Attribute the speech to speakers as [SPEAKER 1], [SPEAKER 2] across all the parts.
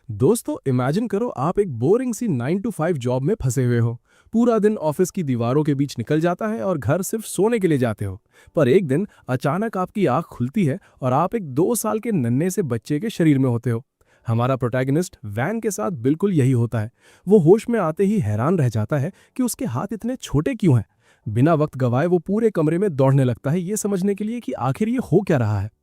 [SPEAKER 1] दोस्तों इमेजिन करो आप एक बोरिंग सी 9 to 5 जॉब में फंसे हुए हो। पूरा दिन ऑफिस की दीवारों के बीच निकल जाता है और घर सिर्फ सोने के लिए जाते हो। पर एक दिन अचानक आपकी आंख खुलती है और आप एक 2 साल के नन्हे से बच्चे के शरीर में होते हो। हमारा प्रोटैगनिस्ट वैन के साथ बिल्कुल यही होता है। वो होश में आते ही हैरान रह जाता है कि उसके हाथ इतने छोटे क्यों हैं। बिना वक्त गवाए वो पूरे कमरे में दौड़ने लगता है ये समझने के लिए कि आखिर ये हो क्या रहा है।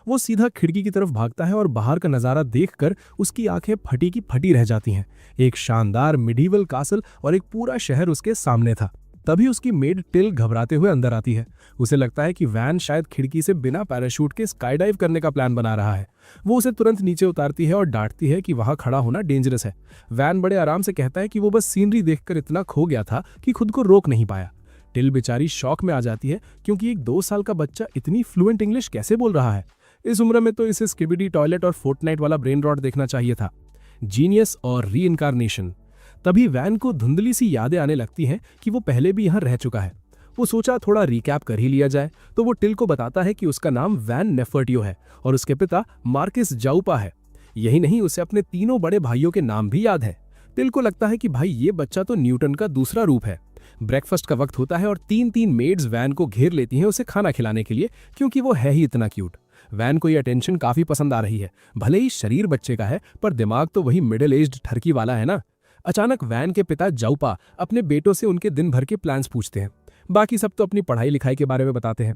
[SPEAKER 1] वो सीधा खिड़की की तरफ भागता है और बाहर का नजारा देखकर उसकी आंखें फटी की फटी रह जाती हैं। एक शानदार मिडीवल कासल और एक पूरा शहर उसके सामने था। तभी उसकी मेड टिल घबराते हुए अंदर आती है। उसे लगता है कि वैन शायद खिड़की से बिना पैराशूट के स्काई डाइव करने का प्लान बना रहा है। वो उसे तुरंत नीचे उतारती है और डांटती है कि वहां खड़ा होना डेंजरस है। वैन बड़े आराम से कहता है कि वो बस सीनरी देखकर इतना खो गया था कि खुद को रोक नहीं पाया। टिल बेचारी शॉक में आ जाती है क्योंकि एक 2 साल का बच्चा इतनी फ्लुएंट इंग्लिश कैसे बोल रहा है। इस उम्र में तो इसे स्किबिडी टॉयलेट और फोर्टनाइट वाला ब्रेन रॉट देखना चाहिए था। जीनियस और रीइंकारनेशन। तभी वैन को धुंधली सी यादें आने लगती हैं कि वो पहले भी यहां रह चुका है। वो सोचा थोड़ा रिकैप कर ही लिया जाए, तो वो टिल को बताता है कि उसका नाम वैन नेफर्टियो है और उसके पिता मार्किस जाउपा है। यही नहीं, उसे अपने तीनों बड़े भाइयों के नाम भी याद है। टिल को लगता है कि भाई ये बच्चा तो न्यूटन का दूसरा रूप है। ब्रेकफास्ट का वक्त होता है और 3 मेड्स वैन को घेर लेती हैं उसे खाना खिलाने के लिए, क्योंकि वो है ही इतना क्यूट। वैन को ये अटेंशन काफी पसंद आ रही है। भले ही शरीर बच्चे का है पर दिमाग तो वही मिडिल एज्ड ठरकी वाला है ना। अचानक वैन के पिता जाउपा अपने बेटों से उनके दिन भर के प्लान्स पूछते हैं। बाकी सब तो अपनी पढ़ाई लिखाई के बारे में बताते हैं।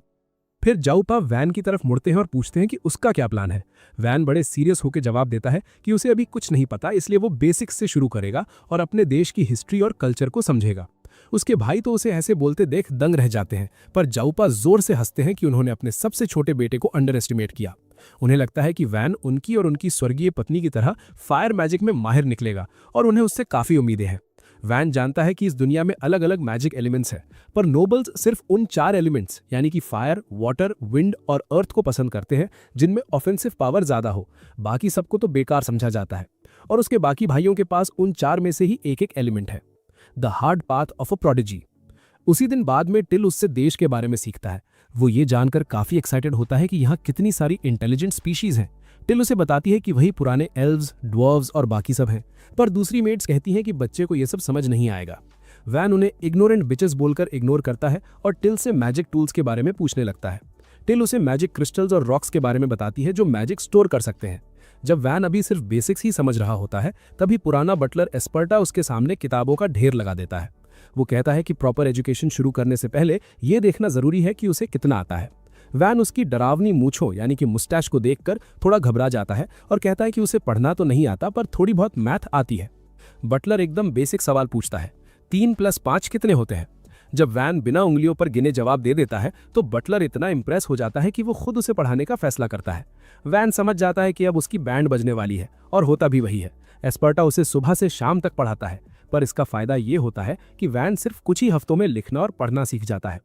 [SPEAKER 1] फिर जाउपा वैन की तरफ मुड़ते हैं और पूछते हैं कि उसका क्या प्लान है। वैन बड़े सीरियस होकर जवाब देता है कि उसे अभी कुछ नहीं पता, इसलिए वो बेसिक्स से शुरू करेगा और अपने देश की हिस्ट्री और कल्चर को समझेगा। उसके भाई तो उसे ऐसे बोलते देख दंग रह जाते हैं, पर जाउपा जोर से हंसते हैं कि उन्होंने अपने सबसे छोटे बेटे को अंडर एस्टिमेट किया। उन्हें लगता है कि वैन उनकी और उनकी स्वर्गीय पत्नी की तरह फायर मैजिक में माहिर निकलेगा और उन्हें उससे काफी उम्मीदें हैं। वैन जानता है कि इस दुनिया में अलग अलग मैजिक एलिमेंट्स हैं, पर नोबल्स सिर्फ उन 4 एलिमेंट्स यानी कि फायर, वाटर, विंड और अर्थ को पसंद करते हैं जिनमें ऑफेंसिव पावर ज्यादा हो। बाकी सबको तो बेकार समझा जाता है। और उसके बाकी भाइयों के पास उन 4 में से ही एक एलिमेंट है, the hard path of a prodigy. उसी दिन बाद में टिल उससे देश के बारे में सीखता है। वो ये जानकर काफी एक्साइटेड होता है कि यहाँ कितनी सारी इंटेलिजेंट स्पीशीज हैं। टिल उसे बताती है कि वही पुराने एल्व्स, ड्वर्व्स और बाकी सब हैं, पर दूसरी मेट्स कहती हैं कि बच्चे को ये सब समझ नहीं आएगा। वैन उन्हें इग्नोरेंट बिचेस बोलकर इग्नोर करता है और टिल से मैजिक टूल्स के बारे में पूछने लगता है। टिल उसे मैजिक क्रिस्टल्स और रॉक्स के बारे में बताती है जो मैजिक स्टोर कर सकते हैं। जब वैन अभी सिर्फ बेसिक्स ही समझ रहा होता है, तभी पुराना बटलर एस्पर्टा उसके सामने किताबों का ढेर लगा देता है। वो कहता है कि प्रॉपर एजुकेशन शुरू करने से पहले ये देखना जरूरी है कि उसे कितना आता है। वैन उसकी डरावनी मूंछों यानी कि मुस्टैच को देखकर थोड़ा घबरा जाता है और कहता है कि उसे पढ़ना तो नहीं आता पर थोड़ी बहुत मैथ आती है। बटलर एकदम बेसिक सवाल पूछता है, 3 + 5 कितने होते हैं? जब वैन बिना उंगलियों पर गिने जवाब दे देता है तो बटलर इतना इंप्रेस हो जाता है कि वो खुद उसे पढ़ाने का फैसला करता है। वैन समझ जाता है कि अब उसकी बैंड बजने वाली है, और होता भी वही है। एस्पर्टा उसे सुबह से शाम तक पढ़ाता है, पर इसका फायदा ये होता है कि वैन सिर्फ कुछ ही हफ्तों में लिखना और पढ़ना सीख जाता है।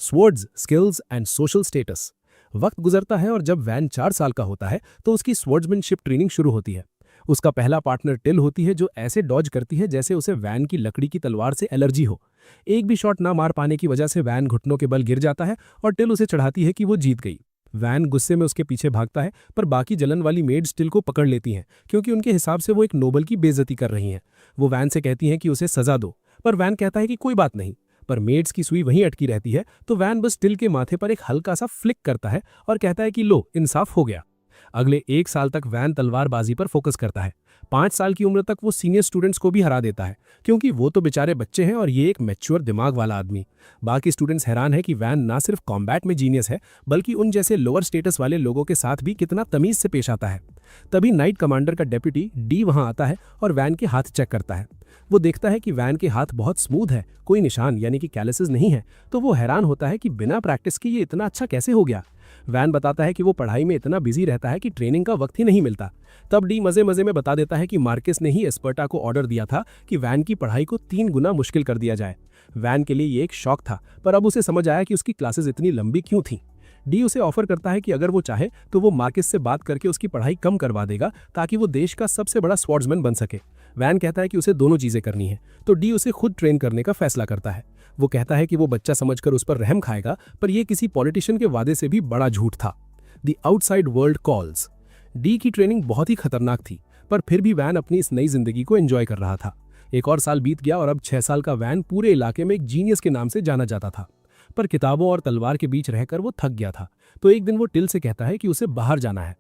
[SPEAKER 1] Swords, skills and social status. वक्त गुजरता है और जब वैन 4 साल का होता है तो उसकी स्वर्ड्समैनशिप ट्रेनिंग शुरू होती है। उसका पहला पार्टनर टिल होती है जो ऐसे डॉज करती है जैसे उसे वैन की लकड़ी की तलवार से एलर्जी हो। एक भी शॉट ना मार पाने की वजह से वैन घुटनों के बल गिर जाता है और टिल उसे चढ़ाती है कि वो जीत गई। वैन गुस्से में उसके पीछे भागता है, पर बाकी जलन वाली मेड्स टिल को पकड़ लेती हैं क्योंकि उनके हिसाब से वो एक नोबल की बेइज्जती कर रही हैं। वो वैन से कहती हैं कि उसे सजा दो, पर वैन कहता है कि कोई बात नहीं। पर मेड्स की सुई वहीं अटकी रहती है, तो वैन बस टिल के माथे पर एक हल्का सा फ्लिक करता है और कहता है कि लो, इंसाफ हो गया। अगले 1 साल तक वैन तलवारबाजी पर फोकस करता है। 5 साल की उम्र तक वो सीनियर स्टूडेंट्स को भी हरा देता है, क्योंकि वो तो बेचारे बच्चे हैं और ये एक मैच्योर दिमाग वाला आदमी। बाकी स्टूडेंट्स हैरान है कि वैन ना सिर्फ कॉम्बैट में जीनियस है, बल्कि उन जैसे लोअर स्टेटस वाले लोगों के साथ भी कितना तमीज से पेश आता है। तभी नाइट कमांडर का डेप्यूटी डी वहां आता है और वैन के हाथ चेक करता है। वो देखता है कि वैन के हाथ बहुत स्मूथ है, कोई निशान यानी कि कैलिसेस नहीं है, तो वो हैरान होता है कि बिना प्रैक्टिस के ये इतना अच्छा कैसे हो गया। वैन बताता है कि वो पढ़ाई में इतना बिजी रहता है कि ट्रेनिंग का वक्त ही नहीं मिलता। तब डी मजे मजे में बता देता है कि मार्केस ने ही एस्पर्टा को ऑर्डर दिया था कि वैन की पढ़ाई को 3 गुना मुश्किल कर दिया जाए। वैन के लिए ये एक शौक था, पर अब उसे समझ आया कि उसकी क्लासेस इतनी लंबी क्यों थीं। डी उसे ऑफर करता है कि अगर वो चाहे तो वो मार्केस से बात करके उसकी पढ़ाई कम करवा देगा ताकि वो देश का सबसे बड़ा स्वॉर्ड्समैन बन सके। वैन कहता है कि उसे दोनों चीजें करनी है, तो डी उसे खुद ट्रेन करने का फैसला करता है। वो कहता है कि वो बच्चा समझकर उस पर रहम खाएगा, पर यह किसी पॉलिटिशियन के वादे से भी बड़ा झूठ था। The outside world calls. D की ट्रेनिंग बहुत ही खतरनाक थी, पर फिर भी वैन अपनी इस नई जिंदगी को एंजॉय कर रहा था। एक और साल बीत गया और अब 6 साल का वैन पूरे इलाके में एक जीनियस के नाम से जाना जाता था। पर किताबों और तलवार के बीच रहकर वो थक गया था। तो एक दिन वो टिल से कहता है कि उसे बाहर जाना है।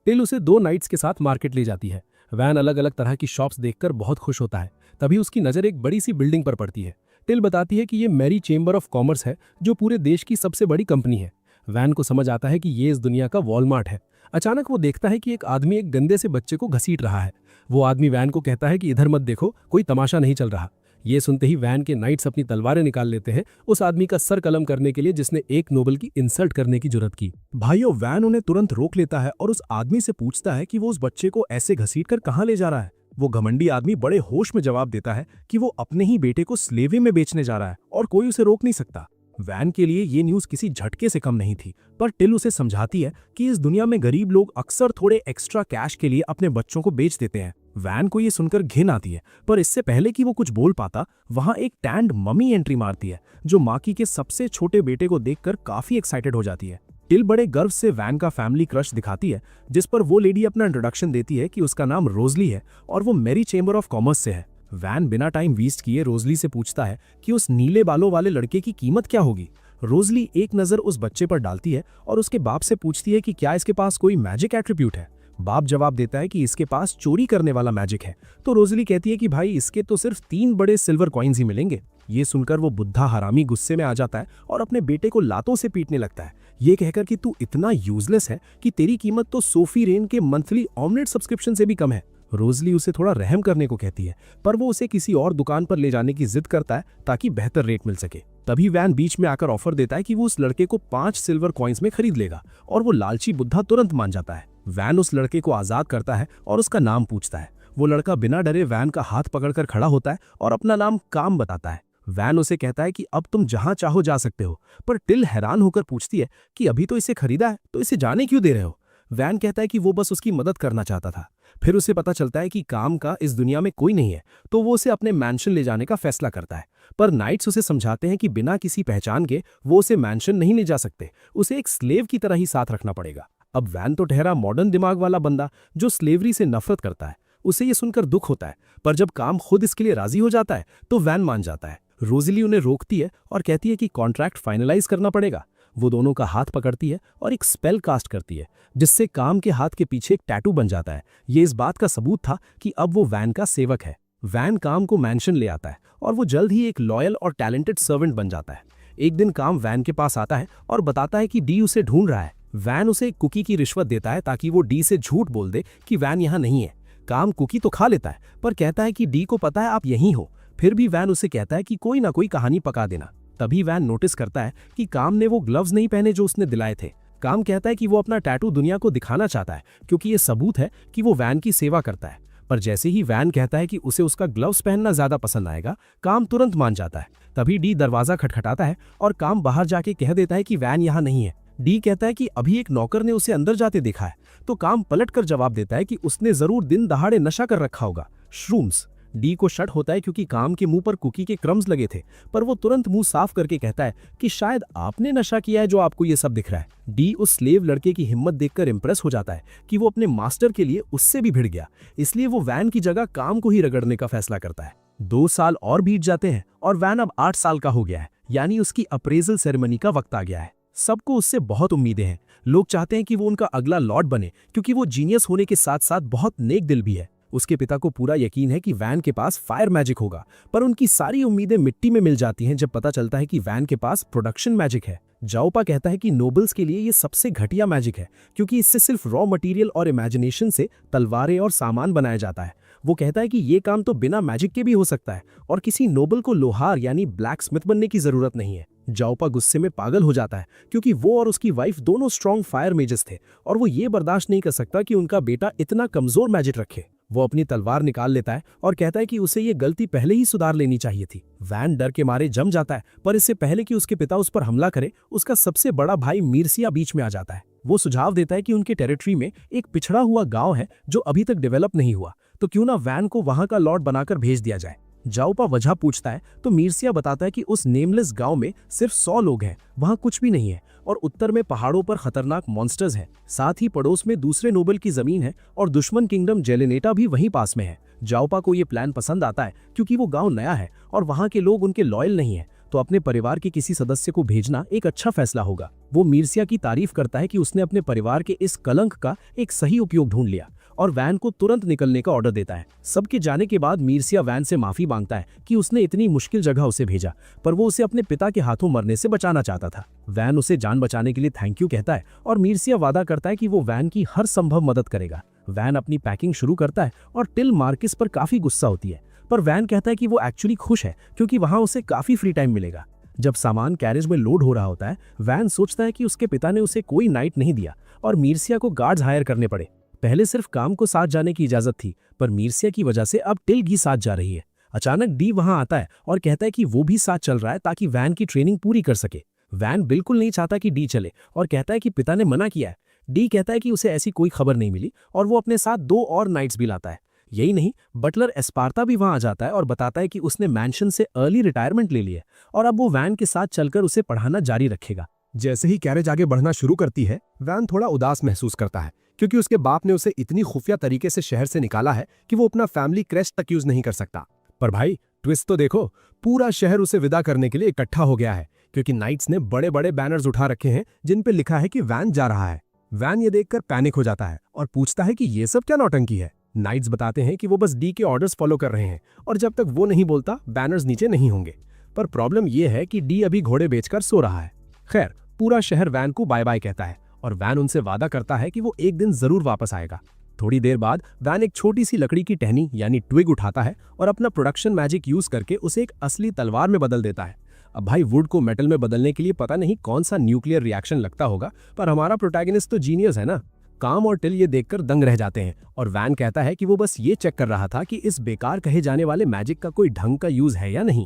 [SPEAKER 1] टिल उसे 2 नाइट्स के साथ मार्केट ले जाती है। वैन अलग अलग तरह की शॉप्स देखकर बहुत खुश होता है। तभी उसकी नज़र एक बड़ी सी बिल्डिंग पर पड़ती है। टिल बताती है कि ये मैरी चेंबर ऑफ कॉमर्स है, जो पूरे देश की सबसे बड़ी कंपनी है। वैन को समझ आता है कि ये इस दुनिया का वॉलमार्ट है। अचानक वो देखता है कि एक आदमी एक गंदे से बच्चे को घसीट रहा है। वो आदमी वैन को कहता है कि इधर मत देखो, कोई तमाशा नहीं चल रहा। ये सुनते ही वैन के नाइट्स अपनी तलवारें निकाल लेते हैं उस आदमी का सर कलम करने के लिए जिसने एक नोबल की इंसल्ट करने की जुर्रत की।
[SPEAKER 2] भाइयों, वैन उन्हें तुरंत रोक लेता है और उस आदमी से पूछता है कि वो उस बच्चे को ऐसे घसीटकर कहाँ ले जा रहा है। वो घमंडी आदमी बड़े होश में जवाब देता है कि वो अपने ही बेटे को स्लेवरी में बेचने जा रहा है और कोई उसे रोक नहीं सकता। वैन के लिए ये न्यूज़ किसी झटके से कम नहीं थी, पर टिल उसे समझाती है कि इस दुनिया में गरीब लोग अक्सर थोड़े एक्स्ट्रा कैश के लिए अपने बच्चों को बेच देते हैं। वैन को ये सुनकर घिन आती है, पर इससे पहले कि वो कुछ बोल पाता, वहां एक टैंड मम्मी एंट्री मारती है, जो माकी के सबसे छोटे बेटे को देखकर काफी एक्साइटेड हो जाती है। टिल बड़े गर्व से वैन का फैमिली क्रश दिखाती है, जिस पर वो लेडी अपना इंट्रोडक्शन देती है कि उसका नाम रोजली है और वो मैरी चेंबर ऑफ कॉमर्स से है। वैन बिना टाइम वेस्ट किए रोजली से पूछता है कि उस नीले बालों वाले लड़के की कीमत क्या होगी। रोजली एक नजर उस बच्चे पर डालती है और उसके बाप से पूछती है कि क्या इसके पास कोई मैजिक एट्रीब्यूट है। बाप जवाब देता है कि इसके पास चोरी करने वाला मैजिक है। तो रोजली कहती है कि भाई, इसके तो सिर्फ 3 बड़े सिल्वर कॉइन्स ही मिलेंगे। ये सुनकर वो बुद्धा हरामी गुस्से में आ जाता है और अपने बेटे को लातों से पीटने लगता है, ये कहकर कि तू इतना यूजलेस है कि तेरी कीमत तो सोफी रेन के मंथली ऑमलेट सब्सक्रिप्शन से भी कम है। रोजली उसे थोड़ा रहम करने को कहती है, पर वो उसे किसी और दुकान पर ले जाने की जिद करता है ताकि बेहतर रेट मिल सके। तभी वैन बीच में आकर ऑफर देता है कि वो उस लड़के को 5 सिल्वर कॉइन्स में खरीद लेगा और वो लालची बुद्धा तुरंत मान जाता है। वैन उस लड़के को आजाद करता है और उसका नाम पूछता है। वो लड़का बिना डरे वैन का हाथ पकड़कर खड़ा होता है और अपना नाम काम बताता है। वैन उसे कहता है कि अब तुम जहां चाहो जा सकते हो, पर टिल हैरान होकर पूछती है कि अभी तो इसे खरीदा है, तो इसे जाने क्यों दे रहे हो। वैन कहता है कि वो बस उसकी मदद करना चाहता था। फिर उसे पता चलता है कि काम का इस दुनिया में कोई नहीं है, तो वो उसे अपने मैंशन ले जाने का फैसला करता है। पर नाइट्स उसे समझाते हैं कि बिना किसी पहचान के वो उसे मैंशन नहीं ले जा सकते, उसे एक स्लेव की तरह ही साथ रखना पड़ेगा। अब वैन तो ठहरा मॉडर्न दिमाग वाला बंदा जो स्लेवरी से नफरत करता है। उसे ये सुनकर दुख होता है, पर जब काम खुद इसके लिए राजी हो जाता है तो वैन मान जाता है। रोजली उन्हें रोकती है और कहती है कि कॉन्ट्रैक्ट फाइनलाइज करना पड़ेगा। वो दोनों का हाथ पकड़ती है और एक स्पेल कास्ट करती है, जिससे काम के हाथ के पीछे एक टैटू बन जाता है। ये इस बात का सबूत था कि अब वो वैन का सेवक है। वैन काम को मैंशन ले आता है और वो जल्द ही एक लॉयल और टैलेंटेड सर्वेंट बन जाता है। एक दिन काम वैन के पास आता है और बताता है कि डी उसे ढूंढ रहा है। वैन उसे एक कुकी की रिश्वत देता है ताकि वो डी से झूठ बोल दे कि वैन यहाँ नहीं है। काम कुकी तो खा लेता है, पर कहता है कि डी को पता है आप यहीं हो। फिर भी वैन उसे कहता है कि कोई ना कोई कहानी पका देना। तभी वैन नोटिस करता है कि काम ने वो ग्लव्स नहीं पहने जो उसने दिलाए थे। काम कहता है कि वो अपना टैटू दुनिया को दिखाना चाहता है, क्योंकि ये सबूत है कि वो वैन की सेवा करता है। पर जैसे ही वैन कहता है कि उसे उसका ग्लव्स पहनना ज्यादा पसंद आएगा, काम तुरंत मान जाता है। तभी डी दरवाजा खटखटाता है और काम बाहर जाके कह देता है कि वैन यहाँ नहीं है। डी कहता है कि अभी एक नौकर ने उसे अंदर जाते देखा है। तो काम पलटकर जवाब देता है कि उसने जरूर दिन दहाड़े नशा कर रखा होगा, श्रूम्स। डी को शक होता है क्योंकि काम के मुंह पर कुकी के क्रम्स लगे थे, पर वो तुरंत मुंह साफ करके कहता है कि शायद आपने नशा किया है जो आपको ये सब दिख रहा है। डी उस स्लेव लड़के की हिम्मत देखकर इंप्रेस हो जाता है कि वो अपने मास्टर के लिए उससे भी भिड़ गया, इसलिए वो वैन की जगह काम को ही रगड़ने का फैसला करता है। 2 साल और बीत जाते हैं और वैन अब 8 साल का हो गया है, यानी उसकी अप्रेजल सेरेमनी का वक्त आ गया है। सबको उससे बहुत उम्मीदें हैं। लोग चाहते हैं कि वो उनका अगला लॉर्ड बने, क्योंकि वो जीनियस होने के साथ साथ बहुत नेक दिल भी है। उसके पिता को पूरा यकीन है कि वैन के पास फायर मैजिक होगा, पर उनकी सारी उम्मीदें मिट्टी में मिल जाती हैं जब पता चलता है कि वैन के पास प्रोडक्शन मैजिक है। जाओपा कहता है कि नोबल्स के लिए ये सबसे घटिया मैजिक है, क्योंकि इससे सिर्फ रॉ मटेरियल और इमेजिनेशन से तलवारें और सामान बनाया जाता है। वो कहता है कि ये काम तो बिना मैजिक के भी हो सकता है और किसी नोबल को लोहार यानी ब्लैक स्मिथ बनने की जरूरत नहीं है। जाओपा गुस्से में पागल हो जाता है, क्योंकि वो और उसकी वाइफ दोनों स्ट्रॉन्ग फायर मेजेस थे और वो ये बर्दाश्त नहीं कर सकता कि उनका बेटा इतना कमजोर मैजिक रखे। वो अपनी तलवार निकाल लेता है और कहता है कि उसे ये गलती पहले ही सुधार लेनी चाहिए थी। वैन डर के मारे जम जाता है, पर इससे पहले कि उसके पिता उस पर हमला करे, उसका सबसे बड़ा भाई मीरसिया बीच में आ जाता है। वो सुझाव देता है कि उनके टेरिटरी में एक पिछड़ा हुआ गांव है जो अभी तक डेवलप नहीं हुआ, तो क्यों ना वैन को वहां का लॉर्ड बनाकर भेज दिया जाए। जाओपा वजह पूछता है तो मीरसिया बताता है कि उस नेमलेस गांव में सिर्फ 100 लोग हैं, वहां कुछ भी नहीं है और उत्तर में पहाड़ों पर खतरनाक मॉन्स्टर्स हैं। साथ ही पड़ोस में दूसरे नोबल की जमीन है और दुश्मन किंगडम जेलेनेटा भी वहीं पास में है। जाओपा को ये प्लान पसंद आता है क्योंकि वो गांव नया है और वहां के लोग उनके लॉयल नहीं है, तो अपने परिवार के किसी सदस्य को भेजना एक अच्छा फैसला होगा। वो मीर्सिया की तारीफ करता है कि उसने अपने परिवार के इस कलंक का एक सही उपयोग ढूंढ लिया और वैन को तुरंत निकलने का ऑर्डर देता है। सबके जाने के बाद मीर्सिया वैन से माफी मांगता है कि उसने इतनी मुश्किल जगह उसे भेजा, पर वो उसे अपने पिता के हाथों मरने से बचाना चाहता था। वैन उसे जान बचाने के लिए थैंक यू कहता है और मीर्सिया वादा करता है कि वो वैन की हर संभव मदद करेगा। वैन अपनी पैकिंग शुरू करता है और टिल मार्किस पर काफी गुस्सा होती है, पर वैन कहता है कि वो एक्चुअली खुश है क्योंकि वहां उसे काफी फ्री टाइम मिलेगा। जब सामान कैरेज में लोड हो रहा होता है, वैन सोचता है कि उसके पिता ने उसे कोई नाइट नहीं दिया और मीर्सिया को गार्ड्स हायर करने पड़े। पहले सिर्फ काम को साथ जाने की इजाजत थी, पर मीर्सिया की वजह से अब टिल भी साथ जा रही है। अचानक डी वहां आता है और कहता है कि वो भी साथ चल रहा है ताकि वैन की ट्रेनिंग पूरी कर सके। वैन बिल्कुल नहीं चाहता कि डी चले और कहता है कि पिता ने मना किया है। डी कहता है कि उसे ऐसी कोई खबर नहीं मिली और वो अपने साथ 2 और नाइट्स भी लाता है। यही नहीं, बटलर एस्पार्ता भी वहां आ जाता है और बताता है कि उसने मैंशन से अर्ली रिटायरमेंट ले लिया और अब वो वैन के साथ चलकर उसे पढ़ाना जारी रखेगा।
[SPEAKER 1] जैसे ही कैरेज आगे बढ़ना शुरू करती है, वैन थोड़ा उदास महसूस करता है क्योंकि उसके बाप ने उसे इतनी खुफिया तरीके से शहर से निकाला है कि वो अपना फैमिली क्रेस्ट तक यूज नहीं कर सकता। पर भाई ट्विस्ट तो देखो, पूरा शहर उसे विदा करने के लिए इकट्ठा हो गया है क्योंकि नाइट्स ने बड़े बड़े बैनर्स उठा रखे हैं जिन पे लिखा है कि वैन जा रहा है। वैन ये देखकर पैनिक हो जाता है और पूछता है कि ये सब क्या नौटंकी है। नाइट्स बताते हैं कि वो बस डी के ऑर्डर्स फॉलो कर रहे हैं और जब तक वो नहीं बोलता बैनर्स नीचे नहीं होंगे। पर प्रॉब्लम ये है कि डी अभी घोड़े बेचकर सो रहा है। खैर, पूरा शहर वैन को बाय बाय कहता है और वैन उनसे वादा करता है कि वो एक दिन जरूर वापस आएगा। थोड़ी देर बाद वैन एक छोटी सी लकड़ी की टहनी यानी ट्विग उठाता है और अपना प्रोडक्शन मैजिक यूज करके उसे एक असली तलवार में बदल देता है। अब भाई वुड को मेटल में बदलने के लिए पता नहीं कौन सा न्यूक्लियर रिएक्शन लगता होगा, पर हमारा प्रोटैगनिस्ट तो जीनियस है ना। काम और टिल ये देखकर दंग रह जाते हैं और वैन कहता है कि वो बस ये चेक कर रहा था कि इस बेकार कहे जाने वाले मैजिक का कोई ढंग का यूज है या नहीं।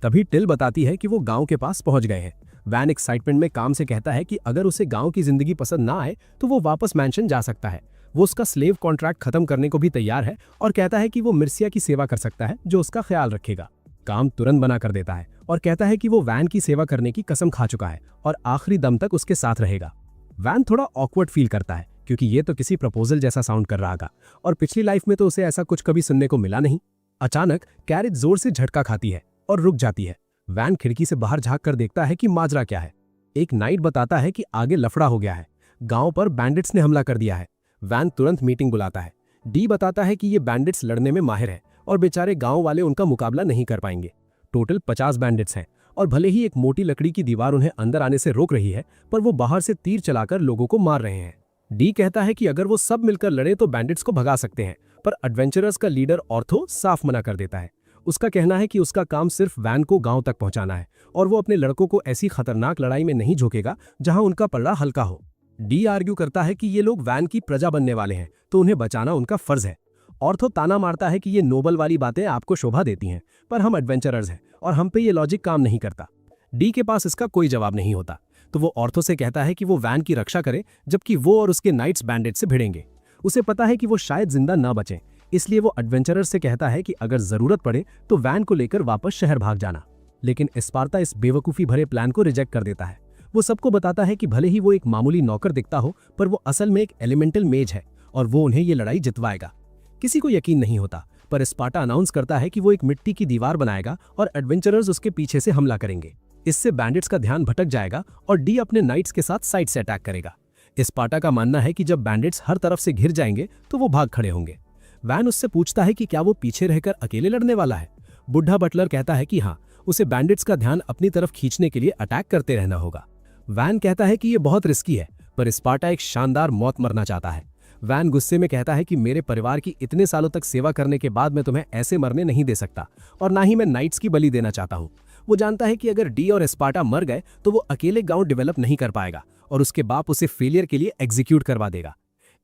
[SPEAKER 1] तभी टिल बताती है कि वो गांव के पास पहुंच गए हैं। वैन एक्साइटमेंट में काम से कहता है कि अगर उसे गांव की जिंदगी पसंद ना आए तो वो वापस मैंशन जा सकता है। वो उसका स्लेव कॉन्ट्रैक्ट खत्म करने को भी तैयार है और कहता है कि वो मिर्सिया की सेवा कर सकता है जो उसका ख्याल रखेगा। काम तुरंत बना कर देता है और कहता है कि वो वैन की सेवा करने की कसम खा चुका है और आखिरी दम तक उसके साथ रहेगा। वैन थोड़ा ऑकवर्ड फील करता है क्योंकि ये तो किसी प्रपोजल जैसा साउंड कर रहा था और पिछली लाइफ में तो उसे ऐसा कुछ कभी सुनने को मिला नहीं। अचानक कैरेज जोर से झटका खाती है और रुक जाती है। वैन खिड़की से बाहर झांक कर देखता है कि माजरा क्या है। एक नाइट बताता है कि आगे लफड़ा हो गया है, गांव पर बैंडिट्स ने हमला कर दिया है। वैन तुरंत मीटिंग बुलाता है। डी बताता है कि ये बैंडिट्स लड़ने में माहिर है और बेचारे गांव वाले उनका मुकाबला नहीं कर पाएंगे। टोटल 50 बैंडिट्स हैं और भले ही एक मोटी लकड़ी की दीवार उन्हें अंदर आने से रोक रही है, पर वो बाहर से तीर चलाकर लोगों को मार रहे हैं। डी कहता है कि अगर वो सब मिलकर लड़े तो बैंडिट्स को भगा सकते हैं, पर एडवेंचरर्स का लीडर ऑर्थो साफ मना कर देता है। उसका कहना है कि उसका काम सिर्फ वैन को गांव तक पहुंचाना है और वो अपने लड़कों को ऐसी खतरनाक लड़ाई में नहीं झोंकेगा जहां उनका पल्ला हल्का हो। डी आर्ग्यू करता है कि ये लोग वैन की प्रजा बनने वाले हैं, तो उन्हें बचाना उनका फर्ज है। ऑर्थो ताना मारता है कि ये नोबल वाली बातें आपको शोभा देती हैं, पर हम एडवेंचरर्स हैं और हम पे ये लॉजिक काम नहीं करता। डी के पास इसका कोई जवाब नहीं होता, तो वो ऑर्थो से कहता है कि वो वैन की रक्षा करे, जबकि वो और उसके नाइट्स बैंडिट से भिड़ेंगे। उसे पता है कि वो शायद जिंदा ना बचें, इसलिए वो एडवेंचरर से कहता है कि अगर जरूरत पड़े तो वैन को लेकर वापस शहर भाग जाना। लेकिन एस्पार्ता इस बेवकूफ़ी भरे प्लान को रिजेक्ट कर देता है। वो सबको बताता है कि भले ही वो एक मामूली नौकर दिखता हो, पर वो असल में एक एलिमेंटल मेज है और वो उन्हें ये लड़ाई जितवाएगा। किसी को यकीन नहीं होता, पर एस्पार्टा अनाउंस करता है कि वो एक मिट्टी की दीवार बनाएगा और एडवेंचरर्स उसके पीछे से हमला करेंगे। इससे बैंडिट्स का ध्यान भटक जाएगा और डी अपने नाइट्स के साथ साइड से अटैक करेगा। एस्पार्टा का मानना है कि जब बैंडिट्स हर तरफ से घिर जाएंगे तो वो भाग खड़े होंगे। वैन उससे पूछता है कि क्या वो पीछे रहकर अकेले लड़ने वाला है। बुढ़ा बटलर कहता है कि हाँ, उसे बैंडिट्स का ध्यान अपनी तरफ खींचने के लिए अटैक करते रहना होगा। वैन कहता है कि ये बहुत रिस्की है, पर एस्पार्टा एक शानदार मौत मरना चाहता है। वैन गुस्से में कहता है कि मेरे परिवार की इतने सालों तक सेवा करने के बाद मैं तुम्हें ऐसे मरने नहीं दे सकता और ना ही मैं नाइट्स की बलि देना चाहता हूँ। वो जानता है कि अगर डी और एस्पार्टा मर गए तो वो अकेले गांव डेवलप नहीं कर पाएगा और उसके बाप उसे फेलियर के लिए एग्जीक्यूट करवा देगा।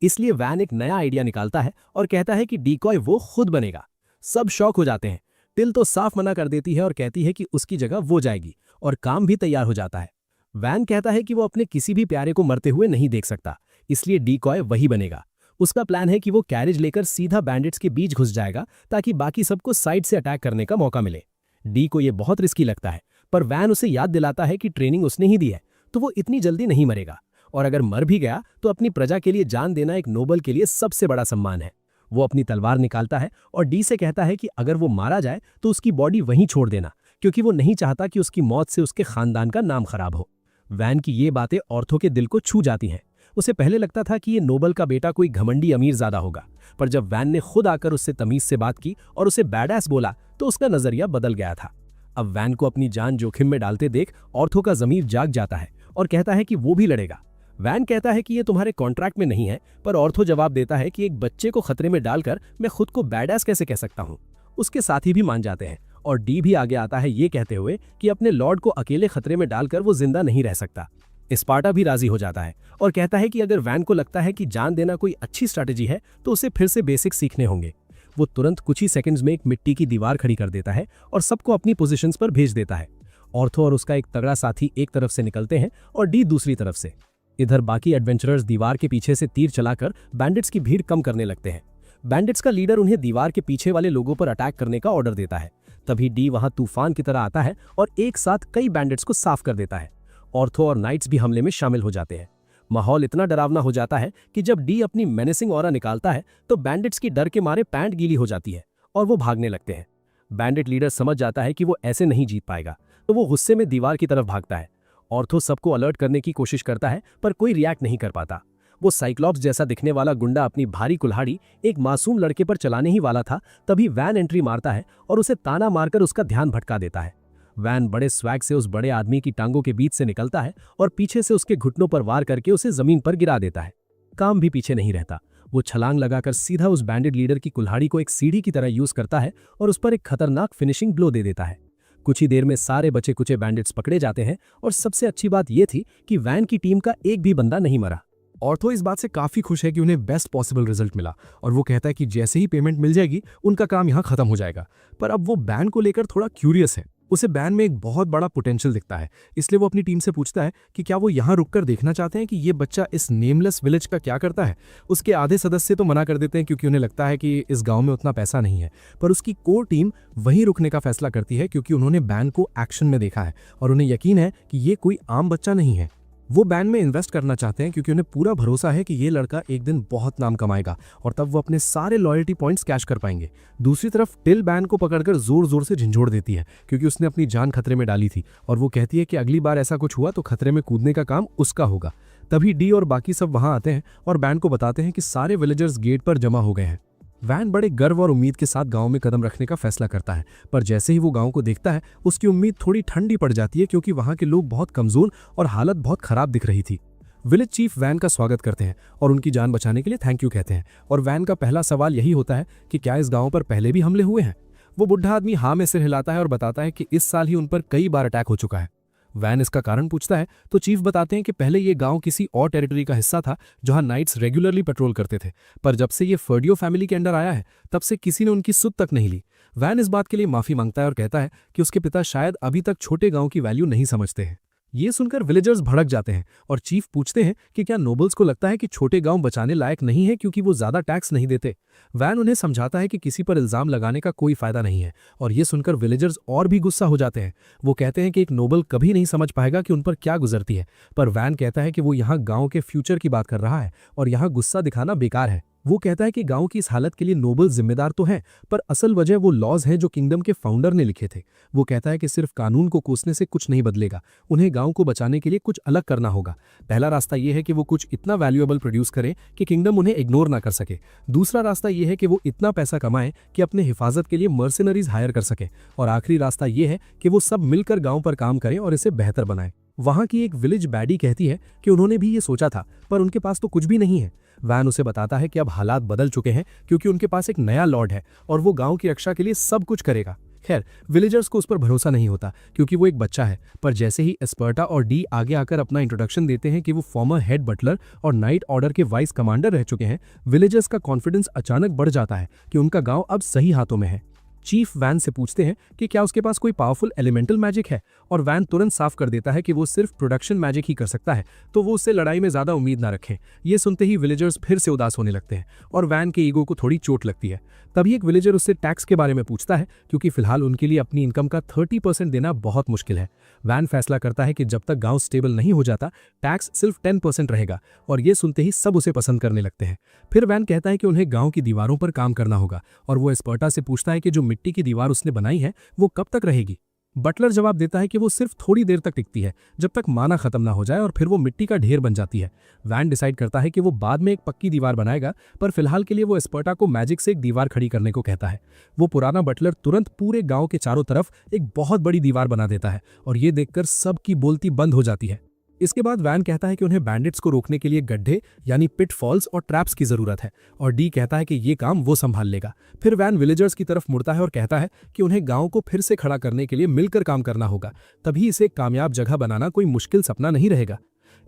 [SPEAKER 1] इसलिए वैन एक नया आइडिया निकालता है और कहता है कि डीकॉय वो खुद बनेगा। सब शौक हो जाते हैं। टिल तो साफ मना कर देती है और कहती है कि उसकी जगह वो जाएगी और काम भी तैयार हो जाता है। वैन कहता है कि वो अपने किसी भी प्यारे को मरते हुए नहीं देख सकता, इसलिए डीकॉय वही बनेगा। उसका प्लान है कि वो कैरेज लेकर सीधा बैंडिट्स के बीच घुस जाएगा ताकि बाकी सबको साइड से अटैक करने का मौका मिले। डी को ये बहुत रिस्की लगता है, पर वैन उसे याद दिलाता है कि ट्रेनिंग उसने ही दी है,
[SPEAKER 2] तो वो इतनी जल्दी नहीं मरेगा, और अगर मर भी गया तो अपनी प्रजा के लिए जान देना एक नोबल के लिए सबसे बड़ा सम्मान है। वो अपनी तलवार निकालता है और डी से कहता है कि अगर वो मारा जाए तो उसकी बॉडी वहीं छोड़ देना, क्योंकि वो नहीं चाहता कि उसकी मौत से उसके खानदान का नाम खराब हो। वैन की ये बातें ऑर्थो के दिल को छू जाती हैं। उसे पहले लगता था कि ये नोबल का बेटा कोई घमंडी अमीरजादा होगा, पर जब वैन ने खुद आकर उससे तमीज से बात की और उसे बैडएस बोला तो उसका नजरिया बदल गया था। अब वैन को अपनी जान जोखिम में डालते देख ऑर्थो का ज़मीर जाग जाता है और कहता है कि वो भी लड़ेगा। वैन कहता है कि ये तुम्हारे कॉन्ट्रैक्ट में नहीं है, पर ऑर्थो जवाब देता है कि एक बच्चे को खतरे में डालकर मैं खुद को बैडएस कैसे कह सकता हूँ। उसके साथी भी मान जाते हैं और डी भी आगे आता है ये कहते हुए कि अपने लॉर्ड को अकेले खतरे में डालकर वो जिंदा नहीं रह सकता। स्पार्टा भी राजी हो जाता है और कहता है कि अगर वैन को लगता है कि जान देना कोई अच्छी स्ट्रैटेजी है तो उसे फिर से बेसिक सीखने होंगे। वो तुरंत कुछ ही सेकंड्स में एक मिट्टी की दीवार खड़ी कर देता है और सबको अपनी पोजीशंस पर भेज देता है। ऑर्थो और उसका एक तगड़ा साथी एक तरफ से निकलते हैं और डी दूसरी तरफ से। इधर बाकी एडवेंचरर्स दीवार के पीछे से तीर चलाकर बैंडिट्स की भीड़ कम करने लगते हैं। बैंडिट्स का लीडर उन्हें दीवार के पीछे वाले लोगों पर अटैक करने का ऑर्डर देता है। तभी डी वहां तूफान की तरह आता है और एक साथ कई बैंडिट्स को साफ कर देता है। ऑर्थो और नाइट्स भी हमले में शामिल हो जाते हैं। माहौल इतना डरावना हो जाता है कि जब डी अपनी मेनेसिंग ऑरा निकालता है तो बैंडिट्स की डर के मारे पैंट गीली हो जाती है और वो भागने लगते हैं। बैंडिट लीडर समझ जाता है कि वो ऐसे नहीं जीत पाएगा, तो वो गुस्से में दीवार की तरफ भागता है। ऑर्थो सबको अलर्ट करने की कोशिश करता है पर कोई रिएक्ट नहीं कर पाता। वो साइक्लॉप्स जैसा दिखने वाला गुंडा अपनी भारी कुल्हाड़ी एक मासूम लड़के पर चलाने ही वाला था, तभी वैन एंट्री मारता है और उसे ताना मारकर उसका ध्यान भटका देता है। वैन बड़े स्वैग से उस बड़े आदमी की टांगों के बीच से निकलता है और पीछे से उसके घुटनों पर वार करके उसे जमीन पर गिरा देता है। काम भी पीछे नहीं रहता, वो छलांग लगाकर सीधा उस बैंडिट लीडर की कुल्हाड़ी को एक सीढ़ी की तरह यूज करता है और उस पर एक खतरनाक फिनिशिंग ब्लो दे देता है। कुछ ही देर में सारे बचे कुचे बैंडिट्स पकड़े जाते हैं और सबसे अच्छी बात यह थी कि वैन की टीम का एक भी बंदा नहीं मरा।
[SPEAKER 1] ऑर्थो इस बात से काफी खुश है कि उन्हें बेस्ट पॉसिबल रिजल्ट मिला और वो कहता है कि जैसे ही पेमेंट मिल जाएगी उनका काम यहाँ खत्म हो जाएगा। पर अब वो बैन को लेकर थोड़ा क्यूरियस है। उसे बैन में एक बहुत बड़ा पोटेंशियल दिखता है, इसलिए वो अपनी टीम से पूछता है कि क्या वो यहाँ रुककर देखना चाहते हैं कि ये बच्चा इस नेमलेस विलेज का क्या करता है। उसके आधे सदस्य तो मना कर देते हैं क्योंकि उन्हें लगता है कि इस गांव में उतना पैसा नहीं है, पर उसकी कोर टीम वहीं रुकने का फैसला करती है क्योंकि उन्होंने बैन को एक्शन में देखा है और उन्हें यकीन है कि ये कोई आम बच्चा नहीं है। वो बैन में इन्वेस्ट करना चाहते हैं क्योंकि उन्हें पूरा भरोसा है कि ये लड़का एक दिन बहुत नाम कमाएगा और तब वो अपने सारे लॉयल्टी पॉइंट्स कैश कर पाएंगे। दूसरी तरफ टिल बैन को पकड़कर जोर जोर से झंझोड़ देती है क्योंकि उसने अपनी जान खतरे में डाली थी और वो कहती है कि अगली बार ऐसा कुछ हुआ तो खतरे में कूदने का काम उसका होगा। तभी डी और बाकी सब वहां आते हैं और बैन को बताते हैं कि सारे विलेजर्स गेट पर जमा हो गए हैं। वैन बड़े गर्व और उम्मीद के साथ गांव में कदम रखने का फैसला करता है, पर जैसे ही वो गांव को देखता है उसकी उम्मीद थोड़ी ठंडी पड़ जाती है क्योंकि वहां के लोग बहुत कमजोर और हालत बहुत खराब दिख रही थी। विलेज चीफ वैन का स्वागत करते हैं और उनकी जान बचाने के लिए थैंक यू कहते हैं और वैन का पहला सवाल यही होता है कि क्या इस गांव पर पहले भी हमले हुए हैं। वो बुढ़ा आदमी हाँ में सिर हिलाता है और बताता है कि इस साल ही उन पर कई बार अटैक हो चुका है। वैन इसका कारण पूछता है तो चीफ बताते हैं कि पहले ये गांव किसी और टेरिटरी का हिस्सा था जहां नाइट्स रेगुलरली पेट्रोल करते थे, पर जब से ये फर्डियो फैमिली के अंडर आया है तब से किसी ने उनकी सुध तक नहीं ली। वैन इस बात के लिए माफी मांगता है और कहता है कि उसके पिता शायद अभी तक छोटे गांव की वैल्यू नहीं समझते हैं। ये सुनकर विलेजर्स भड़क जाते हैं और चीफ पूछते हैं कि क्या नोबल्स को लगता है कि छोटे गांव बचाने लायक नहीं है क्योंकि वो ज्यादा टैक्स नहीं देते। वैन उन्हें समझाता है कि किसी पर इल्जाम लगाने का कोई फायदा नहीं है और ये सुनकर विलेजर्स और भी गुस्सा हो जाते हैं। वो कहते हैं कि एक नोबल कभी नहीं समझ पाएगा कि उन पर क्या गुजरती है, पर वैन कहता है कि वो यहाँ गाँव के फ्यूचर की बात कर रहा है और यहाँ गुस्सा दिखाना बेकार है। वो कहता है कि गांव की इस हालत के लिए नोबल जिम्मेदार तो हैं, पर असल वजह वो लॉज हैं जो किंगडम के फाउंडर ने लिखे थे। वो कहता है कि सिर्फ कानून को कोसने से कुछ नहीं बदलेगा, उन्हें गांव को बचाने के लिए कुछ अलग करना होगा। पहला रास्ता ये है कि वो कुछ इतना वैल्यूएबल प्रोड्यूस करें कि किंगडम उन्हें इग्नोर ना कर सके। दूसरा रास्ता ये है कि वो इतना पैसा कमाएं कि अपने हिफाजत के लिए मर्सिनरीज हायर कर सके। और आखिरी रास्ता ये है कि वो सब मिलकर गाँव पर काम करें और इसे बेहतर बनाएं। वहां की एक विलेज बैडी कहती है कि उन्होंने भी ये सोचा था, पर उनके पास तो कुछ भी नहीं है। वैन उसे बताता है कि अब हालात बदल चुके हैं क्योंकि उनके पास एक नया लॉर्ड है और वो गांव की रक्षा के लिए सब कुछ करेगा। खैर, विलेजर्स को उस पर भरोसा नहीं होता क्योंकि वो एक बच्चा है, पर जैसे ही स्पर्टा और डी आगे आकर अपना इंट्रोडक्शन देते हैं कि वो फॉर्मर हेड बटलर और नाइट ऑर्डर के वाइस कमांडर रह चुके हैं, विलेजर्स का कॉन्फिडेंस अचानक बढ़ जाता है कि उनका गाँव अब सही हाथों में है।
[SPEAKER 2] चीफ वैन से पूछते हैं कि क्या उसके पास कोई पावरफुल एलिमेंटल मैजिक है, और वैन तुरंत साफ कर देता है कि वो सिर्फ प्रोडक्शन मैजिक ही कर सकता है, तो वो उससे लड़ाई में ज्यादा उम्मीद ना रखें। ये सुनते ही विलेजर्स फिर से उदास होने लगते हैं और वैन के ईगो को थोड़ी चोट लगती है। तभी एक विलेजर उससे टैक्स के बारे में पूछता है, क्योंकि फिलहाल उनके लिए अपनी इनकम का 30% देना बहुत मुश्किल है। वैन फैसला करता है कि जब तक गांव स्टेबल नहीं हो जाता, टैक्स सिर्फ 10% रहेगा, और ये सुनते ही सब उसे पसंद करने लगते हैं। फिर वैन कहता है कि उन्हें गांव की दीवारों पर काम करना होगा, और वो एस्पर्टा से पूछता है कि जो मिट्टी की दीवार उसने बनाई है वो कब तक रहेगी। बटलर जवाब देता है कि वो सिर्फ थोड़ी देर तक टिकती है, जब तक माना खत्म ना हो जाए, और फिर वो मिट्टी का ढेर बन जाती है। वैन डिसाइड करता है कि वो बाद में एक पक्की दीवार बनाएगा, पर फिलहाल के लिए वो एस्पर्टा को मैजिक से एक दीवार खड़ी करने को कहता है। वो पुराना बटलर तुरंत पूरे गांव के चारों तरफ एक बहुत बड़ी दीवार बना देता है, और ये देखकर सबकी बोलती बंद हो जाती है। इसके बाद वैन कहता है कि उन्हें बैंडिट्स को रोकने के लिए गड्ढे यानी पिट फॉल्स और ट्रैप्स की जरूरत है, और डी कहता है कि ये काम वो संभाल लेगा। फिर वैन विलेजर्स की तरफ मुड़ता है और कहता है कि उन्हें गांव को फिर से खड़ा करने के लिए मिलकर काम करना होगा, तभी इसे एक कामयाब जगह बनाना कोई मुश्किल सपना नहीं रहेगा।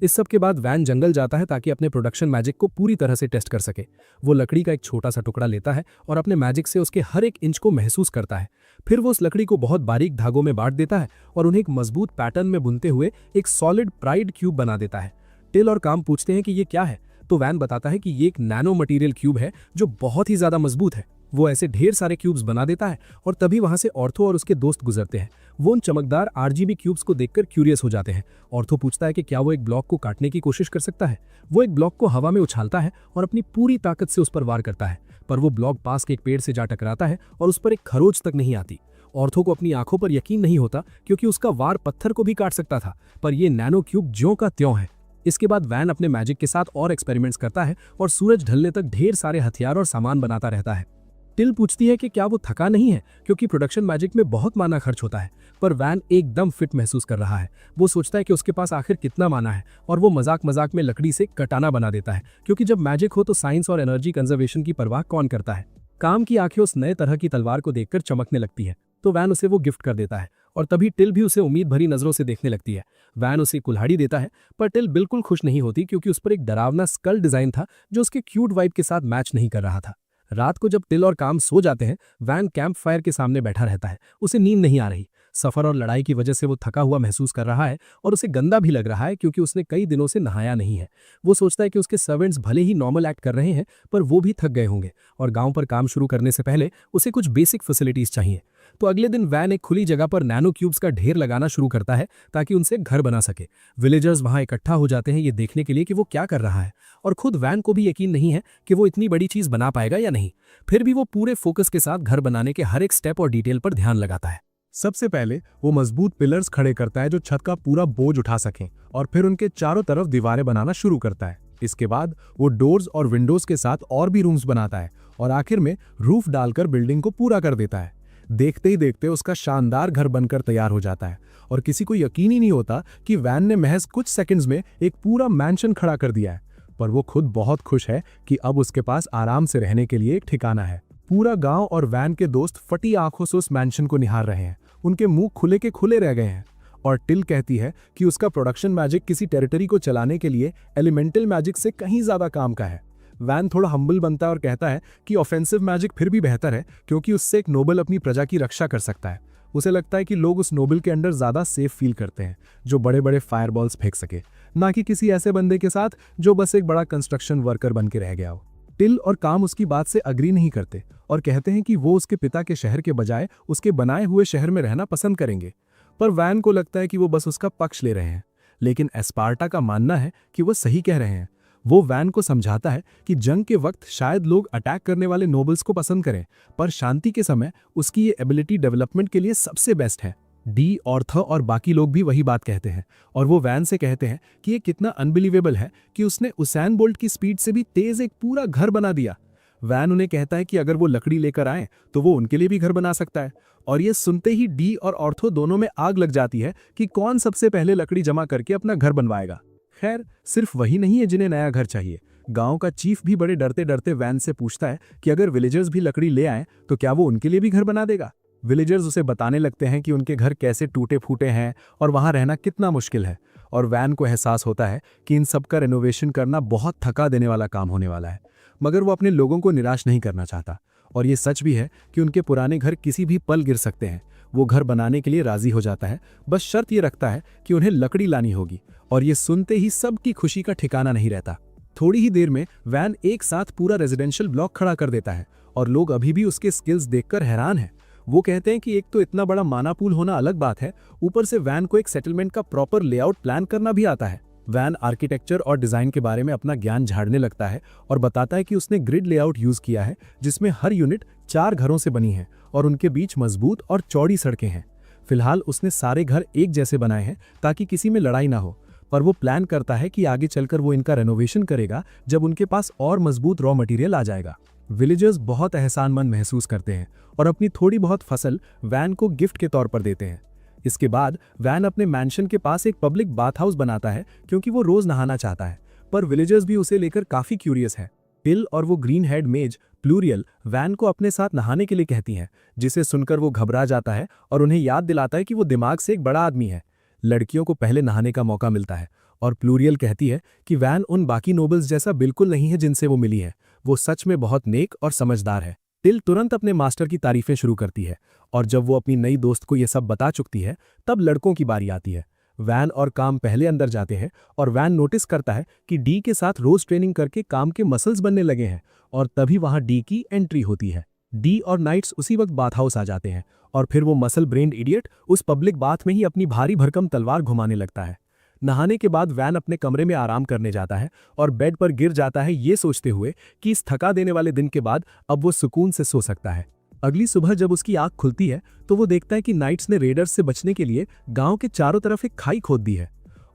[SPEAKER 2] इस सब के बाद वैन जंगल जाता है ताकि अपने प्रोडक्शन मैजिक को पूरी तरह से टेस्ट कर सके। वो लकड़ी का एक छोटा सा टुकड़ा लेता है और अपने मैजिक से उसके हर एक इंच को महसूस करता है। फिर वो उस लकड़ी को बहुत बारीक धागों में बांट देता है और उन्हें एक मजबूत पैटर्न में बुनते हुए एक सॉलिड प्राइड क्यूब बना देता है। टिल और काम पूछते हैं कि ये क्या है, तो वैन बताता है कि ये एक नैनो मटेरियल क्यूब है जो बहुत ही ज्यादा मजबूत है। वो ऐसे ढेर सारे क्यूब्स बना देता है और तभी वहां से ऑर्थो और उसके दोस्त गुजरते हैं। वो उन चमकदार आरजीबी क्यूब्स को देखकर क्यूरियस हो जाते हैं। ऑर्थो पूछता है कि क्या वो एक ब्लॉक को काटने की कोशिश कर सकता है। वो एक ब्लॉक को हवा में उछालता है और अपनी पूरी ताकत से उस पर वार करता है, पर वो ब्लॉक पास के एक पेड़ से जा टकराता है और उस पर एक खरोच तक नहीं आती। ऑर्थो को अपनी आंखों पर यकीन नहीं होता, क्योंकि उसका वार पत्थर को भी काट सकता था, पर ये नैनो क्यूब ज्यों का त्यों है। इसके बाद वैन अपने मैजिक के साथ और एक्सपेरिमेंट्स करता है और सूरज ढलने तक ढेर सारे हथियार और सामान बनाता रहता है। टिल पूछती है कि क्या वो थका नहीं है, क्योंकि प्रोडक्शन मैजिक में बहुत माना खर्च होता है, पर वैन एकदम फिट महसूस कर रहा है। वो सोचता है कि उसके पास आखिर कितना माना है, और वो मजाक मजाक में लकड़ी से कटाना बना देता है, क्योंकि जब मैजिक हो तो साइंस और एनर्जी कंजर्वेशन की परवाह कौन करता है। काम की आंखें उस नए तरह की तलवार को देखकर चमकने लगती है, तो वैन उसे वो गिफ्ट कर देता है, और तभी टिल भी उसे उम्मीद भरी नजरों से देखने लगती है। वैन उसे कुल्हाड़ी देता है, पर टिल बिल्कुल खुश नहीं होती, क्योंकि उस पर एक डरावना स्कल डिजाइन था जो उसके क्यूट वाइब के साथ मैच नहीं कर रहा था। रात को जब टिल और काम सो जाते हैं, वैन कैंप फायर के सामने बैठा रहता है। उसे नींद नहीं आ रही। सफर और लड़ाई की वजह से वो थका हुआ महसूस कर रहा है, और उसे गंदा भी लग रहा है, क्योंकि उसने कई दिनों से नहाया नहीं है। वो सोचता है कि उसके सर्वेंट्स भले ही नॉर्मल एक्ट कर रहे हैं, पर वो भी थक गए होंगे, और गांव पर काम शुरू करने से पहले उसे कुछ बेसिक फैसिलिटीज चाहिए। तो अगले दिन वैन एक खुली जगह पर नैनो क्यूब्स का ढेर लगाना शुरू करता है ताकि उनसे घर बना सके। विलेजर्स वहां इकट्ठा हो जाते हैं ये देखने के लिए कि वो क्या कर रहा है, और खुद वैन को भी यकीन नहीं है कि वो इतनी बड़ी चीज बना पाएगा या नहीं। फिर भी वो पूरे फोकस के साथ घर बनाने के हर एक स्टेप और डिटेल पर ध्यान लगाता है।
[SPEAKER 1] सबसे पहले वो मजबूत पिलर्स खड़े करता है जो छत का पूरा बोझ उठा सकें, और फिर उनके चारों तरफ दीवारें बनाना शुरू करता है। इसके बाद वो डोर्स और विंडोज के साथ और भी रूम्स बनाता है, और आखिर में रूफ डालकर बिल्डिंग को पूरा कर देता है। देखते ही देखते उसका शानदार घर बनकर तैयार हो जाता है, और किसी को यकीन ही नहीं होता कि वैन ने महज कुछ सेकंड्स में एक पूरा मैंशन खड़ा कर दिया है। पर वो खुद बहुत खुश है कि अब उसके पास आराम से रहने के लिए एक ठिकाना है। पूरा गांव और वैन के दोस्त फटी आंखों से उस मैंशन को निहार रहे हैं। उनके मुंह खुले के खुले रह गए हैं, और टिल कहती है कि उसका प्रोडक्शन मैजिक किसी टेरिटरी को चलाने के लिए एलिमेंटल मैजिक से कहीं ज्यादा काम का है। वैन थोड़ा हम्बल बनता है और कहता है कि ऑफेंसिव मैजिक फिर भी बेहतर है, क्योंकि उससे एक नोबल अपनी प्रजा की रक्षा कर सकता है। उसे लगता है कि लोग उस नोबल के अंडर ज्यादा सेफ फील करते हैं, जो बड़े बड़े फायरबॉल्स फेंक सके, ना कि किसी ऐसे बंदे के साथ जो बस एक बड़ा कंस्ट्रक्शन वर्कर बन के रह गया हो। टिल और काम उसकी बात से अग्री नहीं करते और कहते हैं कि वो उसके पिता के शहर के बजाय उसके बनाए हुए शहर में रहना पसंद करेंगे। पर वैन को लगता है कि वो बस उसका पक्ष ले रहे हैं, लेकिन एस्पार्टा का मानना है कि वो सही कह रहे हैं। वो वैन को समझाता है कि जंग के वक्त शायद लोग अटैक करने वाले नोबल्स को पसंद करें, पर शांति के समय उसकी ये एबिलिटी डेवलपमेंट के लिए सबसे बेस्ट है। डी, ऑर्थर और बाकी लोग भी वही बात कहते हैं, और वो वैन से कहते हैं कि ये कितना अनबिलीवेबल है कि उसने उसैन बोल्ट की स्पीड से भी तेज एक पूरा घर बना दिया। वैन उन्हें कहता है कि अगर वो लकड़ी लेकर आए तो वो उनके लिए भी घर बना सकता है, और ये सुनते ही डी और ऑर्थो दोनों में आग लग जाती है कि कौन सबसे पहले लकड़ी जमा करके अपना घर बनवाएगा। खैर, सिर्फ वही नहीं है जिन्हें नया घर चाहिए। गांव का चीफ भी बड़े डरते डरते वैन से पूछता है कि अगर विलेजर्स भी लकड़ी ले आए तो क्या वो उनके लिए भी घर बना देगा। विलेजर्स उसे बताने लगते हैं कि उनके घर कैसे टूटे फूटे हैं और वहां रहना कितना मुश्किल है, और वैन को एहसास होता है कि इन सब का रेनोवेशन करना बहुत थका देने वाला काम होने वाला है। मगर वो अपने लोगों को निराश नहीं करना चाहता,
[SPEAKER 2] और ये सच भी है कि उनके पुराने घर किसी भी पल गिर सकते हैं। वो घर बनाने के लिए राजी हो जाता है, बस शर्त ये रखता है कि उन्हें लकड़ी लानी होगी। और ये सुनते ही सबकी खुशी का ठिकाना नहीं रहता। थोड़ी ही देर में वैन एक साथ पूरा रेजिडेंशियल ब्लॉक खड़ा कर देता है और लोग अभी भी उसके स्किल्स देखकर हैरान हैं। वो कहते हैं कि एक तो इतना बड़ा माना पूल होना अलग बात है, ऊपर से वैन को एक सेटलमेंट का प्रॉपर लेआउट प्लान करना भी आता है। वैन आर्किटेक्चर और डिजाइन के बारे में अपना ज्ञान झाड़ने लगता है और बताता है कि उसने ग्रिड लेआउट यूज किया है, जिसमें हर यूनिट 4 घरों से बनी है और उनके बीच मजबूत और चौड़ी सड़कें हैं। फिलहाल उसने सारे घर एक जैसे बनाए हैं ताकि किसी में लड़ाई ना हो, पर वो प्लान करता है कि आगे चलकर वो इनका रेनोवेशन करेगा जब उनके पास और मजबूत रॉ मटेरियल आ जाएगा। विलेजर्स बहुत एहसानमंद महसूस करते हैं और अपनी थोड़ी बहुत फसल वैन को गिफ्ट के तौर पर देते हैं। इसके बाद वैन अपने मैंशन के पास एक पब्लिक बाथ हाउस बनाता है क्योंकि वो रोज नहाना चाहता है, पर विलेजर्स भी उसे लेकर काफी क्यूरियस है। पिल और वो ग्रीन हेड मेज प्लूरियल वैन को अपने साथ नहाने के लिए कहती हैं, जिसे सुनकर वो घबरा जाता है और उन्हें याद दिलाता है कि वो दिमाग से एक बड़ा आदमी है। लड़कियों को पहले नहाने का मौका मिलता है और प्लूरियल कहती है कि वैन उन बाकी नोबल्स जैसा बिल्कुल नहीं है जिनसे वो मिली है, वो सच में बहुत नेक और समझदार है। टिल तुरंत अपने मास्टर की तारीफें शुरू करती है और जब वो अपनी नई दोस्त को ये सब बता चुकती है तब लड़कों की बारी आती है। वैन और काम पहले अंदर जाते हैं और वैन नोटिस करता है कि डी के साथ रोज ट्रेनिंग करके काम के मसल्स बनने लगे हैं और तभी वहां डी की एंट्री होती है। डी और नाइट्स उसी वक्त बाथ हाउस आ जाते हैं और फिर वो मसल ब्रेन्ड इडियट उस पब्लिक बाथ में ही अपनी भारी भरकम तलवार घुमाने लगता है। नहाने के बाद वैन अपने कमरे में आराम करने जाता है और बेड पर गिर जाता है ये सोचते हुए कि इस थका देने वाले दिन के बाद अब वो सुकून से सो सकता है। अगली सुबह जब उसकी आंख खुलती है तो वो देखता है कि नाइट्स ने रेडर्स से बचने के लिए गांव के चारों तरफ एक खाई खोद दी है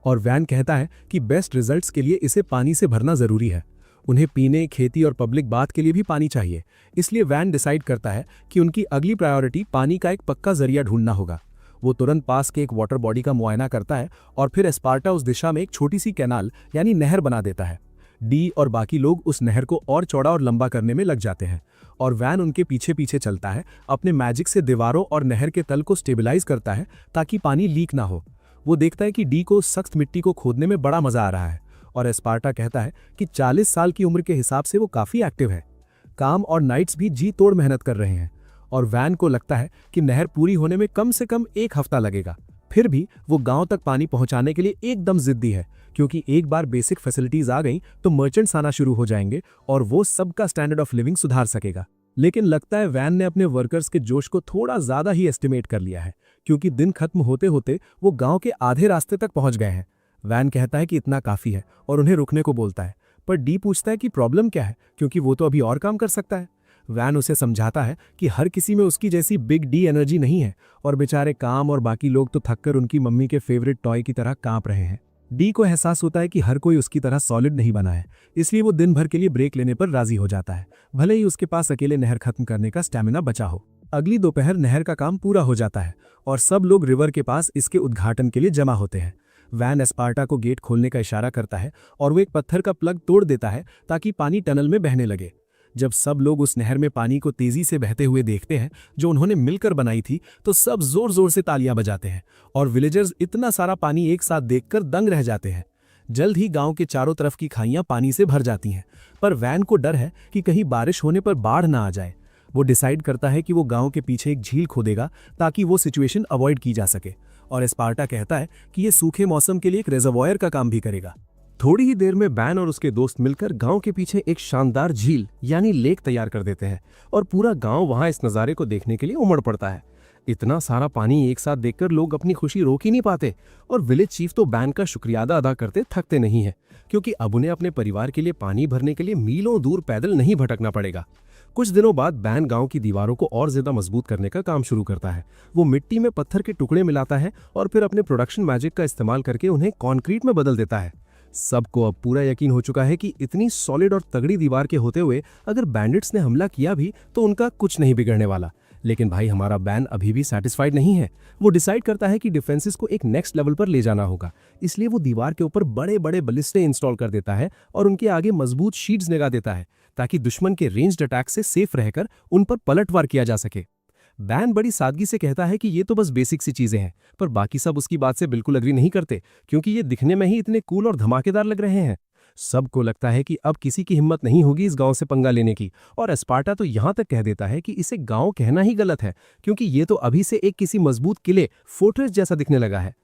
[SPEAKER 2] और वैन कहता है कि बेस्ट रिजल्ट्स के लिए इसे पानी से भरना जरूरी है। उन्हें पीने, खेती और पब्लिक बाथ के लिए भी पानी चाहिए, इसलिए वैन डिसाइड करता है कि उनकी अगली प्रायोरिटी पानी का एक पक्का जरिया ढूंढना होगा। वो तुरंत पास के एक वाटर बॉडी का मुआयना करता है और फिर एस्पार्टा उस दिशा में एक छोटी सी कैनाल यानी नहर बना देता है। डी और बाकी लोग उस नहर को और चौड़ा और लंबा करने में लग जाते हैं और वैन उनके पीछे पीछे चलता है, अपने मैजिक से दीवारों और नहर के तल को स्टेबलाइज करता है ताकि पानी लीक ना हो। वो देखता है कि डी को सख्त मिट्टी को खोदने में बड़ा मजा आ रहा है और एस्पार्टा कहता है कि 40 साल की उम्र के हिसाब से वो काफी एक्टिव है। काम और नाइट्स भी जी तोड़ मेहनत कर रहे हैं और वैन को लगता है कि नहर पूरी होने में कम से कम 1 हफ्ता लगेगा। फिर भी वो गांव तक पानी पहुंचाने के लिए एकदम जिद्दी है, क्योंकि एक बार बेसिक फैसिलिटीज आ गई तो मर्चेंट्स आना शुरू हो जाएंगे और वो सबका स्टैंडर्ड ऑफ लिविंग सुधार सकेगा। लेकिन लगता है वैन ने अपने वर्कर्स के जोश को थोड़ा ज्यादा ही एस्टिमेट कर लिया है, क्योंकि दिन खत्म होते होते वो गांव के आधे रास्ते तक पहुंच गए हैं। वैन कहता है कि इतना काफी है और उन्हें रुकने को बोलता है, पर डी पूछता है कि प्रॉब्लम क्या है, क्योंकि वो तो अभी और काम कर सकता है। वैन उसे समझाता है कि हर किसी में उसकी जैसी बिग डी एनर्जी नहीं है और बेचारे काम और बाकी लोग तो थककर उनकी मम्मी के फेवरेट टॉय की तरह कांप रहे हैं। डी को एहसास होता है कि हर कोई उसकी तरह सॉलिड नहीं बना है, इसलिए वो दिन भर के लिए ब्रेक लेने पर राजी हो जाता है, भले ही उसके पास अकेले नहर खत्म करने का स्टैमिना बचा हो। अगली दोपहर नहर का काम पूरा हो जाता है और सब लोग रिवर के पास इसके उद्घाटन के लिए जमा होते हैं। वैन एस्पार्टा को गेट खोलने का इशारा करता है और वो एक पत्थर का प्लग तोड़ देता है ताकि पानी टनल में बहने लगे। जब सब लोग उस नहर में पानी को तेजी से बहते हुए देखते हैं जो उन्होंने मिलकर बनाई थी, तो सब जोर जोर से तालियां बजाते हैं और विलेजर्स इतना सारा पानी एक साथ देखकर दंग रह जाते हैं। जल्द ही गांव के चारों तरफ की खाइयां पानी से भर जाती हैं, पर वैन को डर है कि कहीं बारिश होने पर बाढ़ ना आ जाए। वो डिसाइड करता है कि वो गांव के पीछे एक झील खोदेगा ताकि वो सिचुएशन अवॉइड की जा सके, और एस्पार्टा कहता है कि ये सूखे मौसम के लिए एक रिजर्वॉयर का काम भी करेगा। थोड़ी ही देर में बैन और उसके दोस्त मिलकर गांव के पीछे एक शानदार झील यानी लेक तैयार कर देते हैं और पूरा गांव वहां इस नज़ारे को देखने के लिए उमड़ पड़ता है। इतना सारा पानी एक साथ देखकर लोग अपनी खुशी रोक ही नहीं पाते और विलेज चीफ तो बैन का शुक्रिया अदा करते थकते नहीं है, क्योंकि अब उन्हें अपने परिवार के लिए पानी भरने के लिए मीलों दूर पैदल नहीं भटकना पड़ेगा। कुछ दिनों बाद बैन गांव की दीवारों को और ज्यादा मजबूत करने का काम शुरू करता है। वो मिट्टी में पत्थर के टुकड़े मिलाता है और फिर अपने प्रोडक्शन मैजिक का इस्तेमाल करके उन्हें कॉन्क्रीट में बदल देता है। सबको अब पूरा यकीन हो चुका है कि इतनी सॉलिड और तगड़ी दीवार के होते हुए अगर बैंडिट्स ने हमला किया भी तो उनका कुछ नहीं बिगड़ने वाला। लेकिन भाई हमारा बैन अभी भी सेटिस्फाइड नहीं है। वो डिसाइड करता है कि डिफेंसेस को एक नेक्स्ट लेवल पर ले जाना होगा, इसलिए वो दीवार के ऊपर बड़े बड़े बलिस्टे इंस्टॉल कर देता है और उनके आगे मजबूत शीट्स लगा देता है ताकि दुश्मन के रेंज्ड अटैक से सेफ रहकर उन पर पलटवार किया जा सके। बैन बड़ी सादगी से कहता है कि ये तो बस बेसिक सी चीजें हैं, पर बाकी सब उसकी बात से बिल्कुल अग्री नहीं करते, क्योंकि ये दिखने में ही इतने कूल और धमाकेदार लग रहे हैं। सबको लगता है कि अब किसी की हिम्मत नहीं होगी इस गांव से पंगा लेने की, और एस्पार्टा तो यहां तक कह देता है कि इसे गांव कहना ही गलत है, क्योंकि ये तो अभी से एक किसी मजबूत किले फोर्ट्रेस जैसा दिखने लगा है।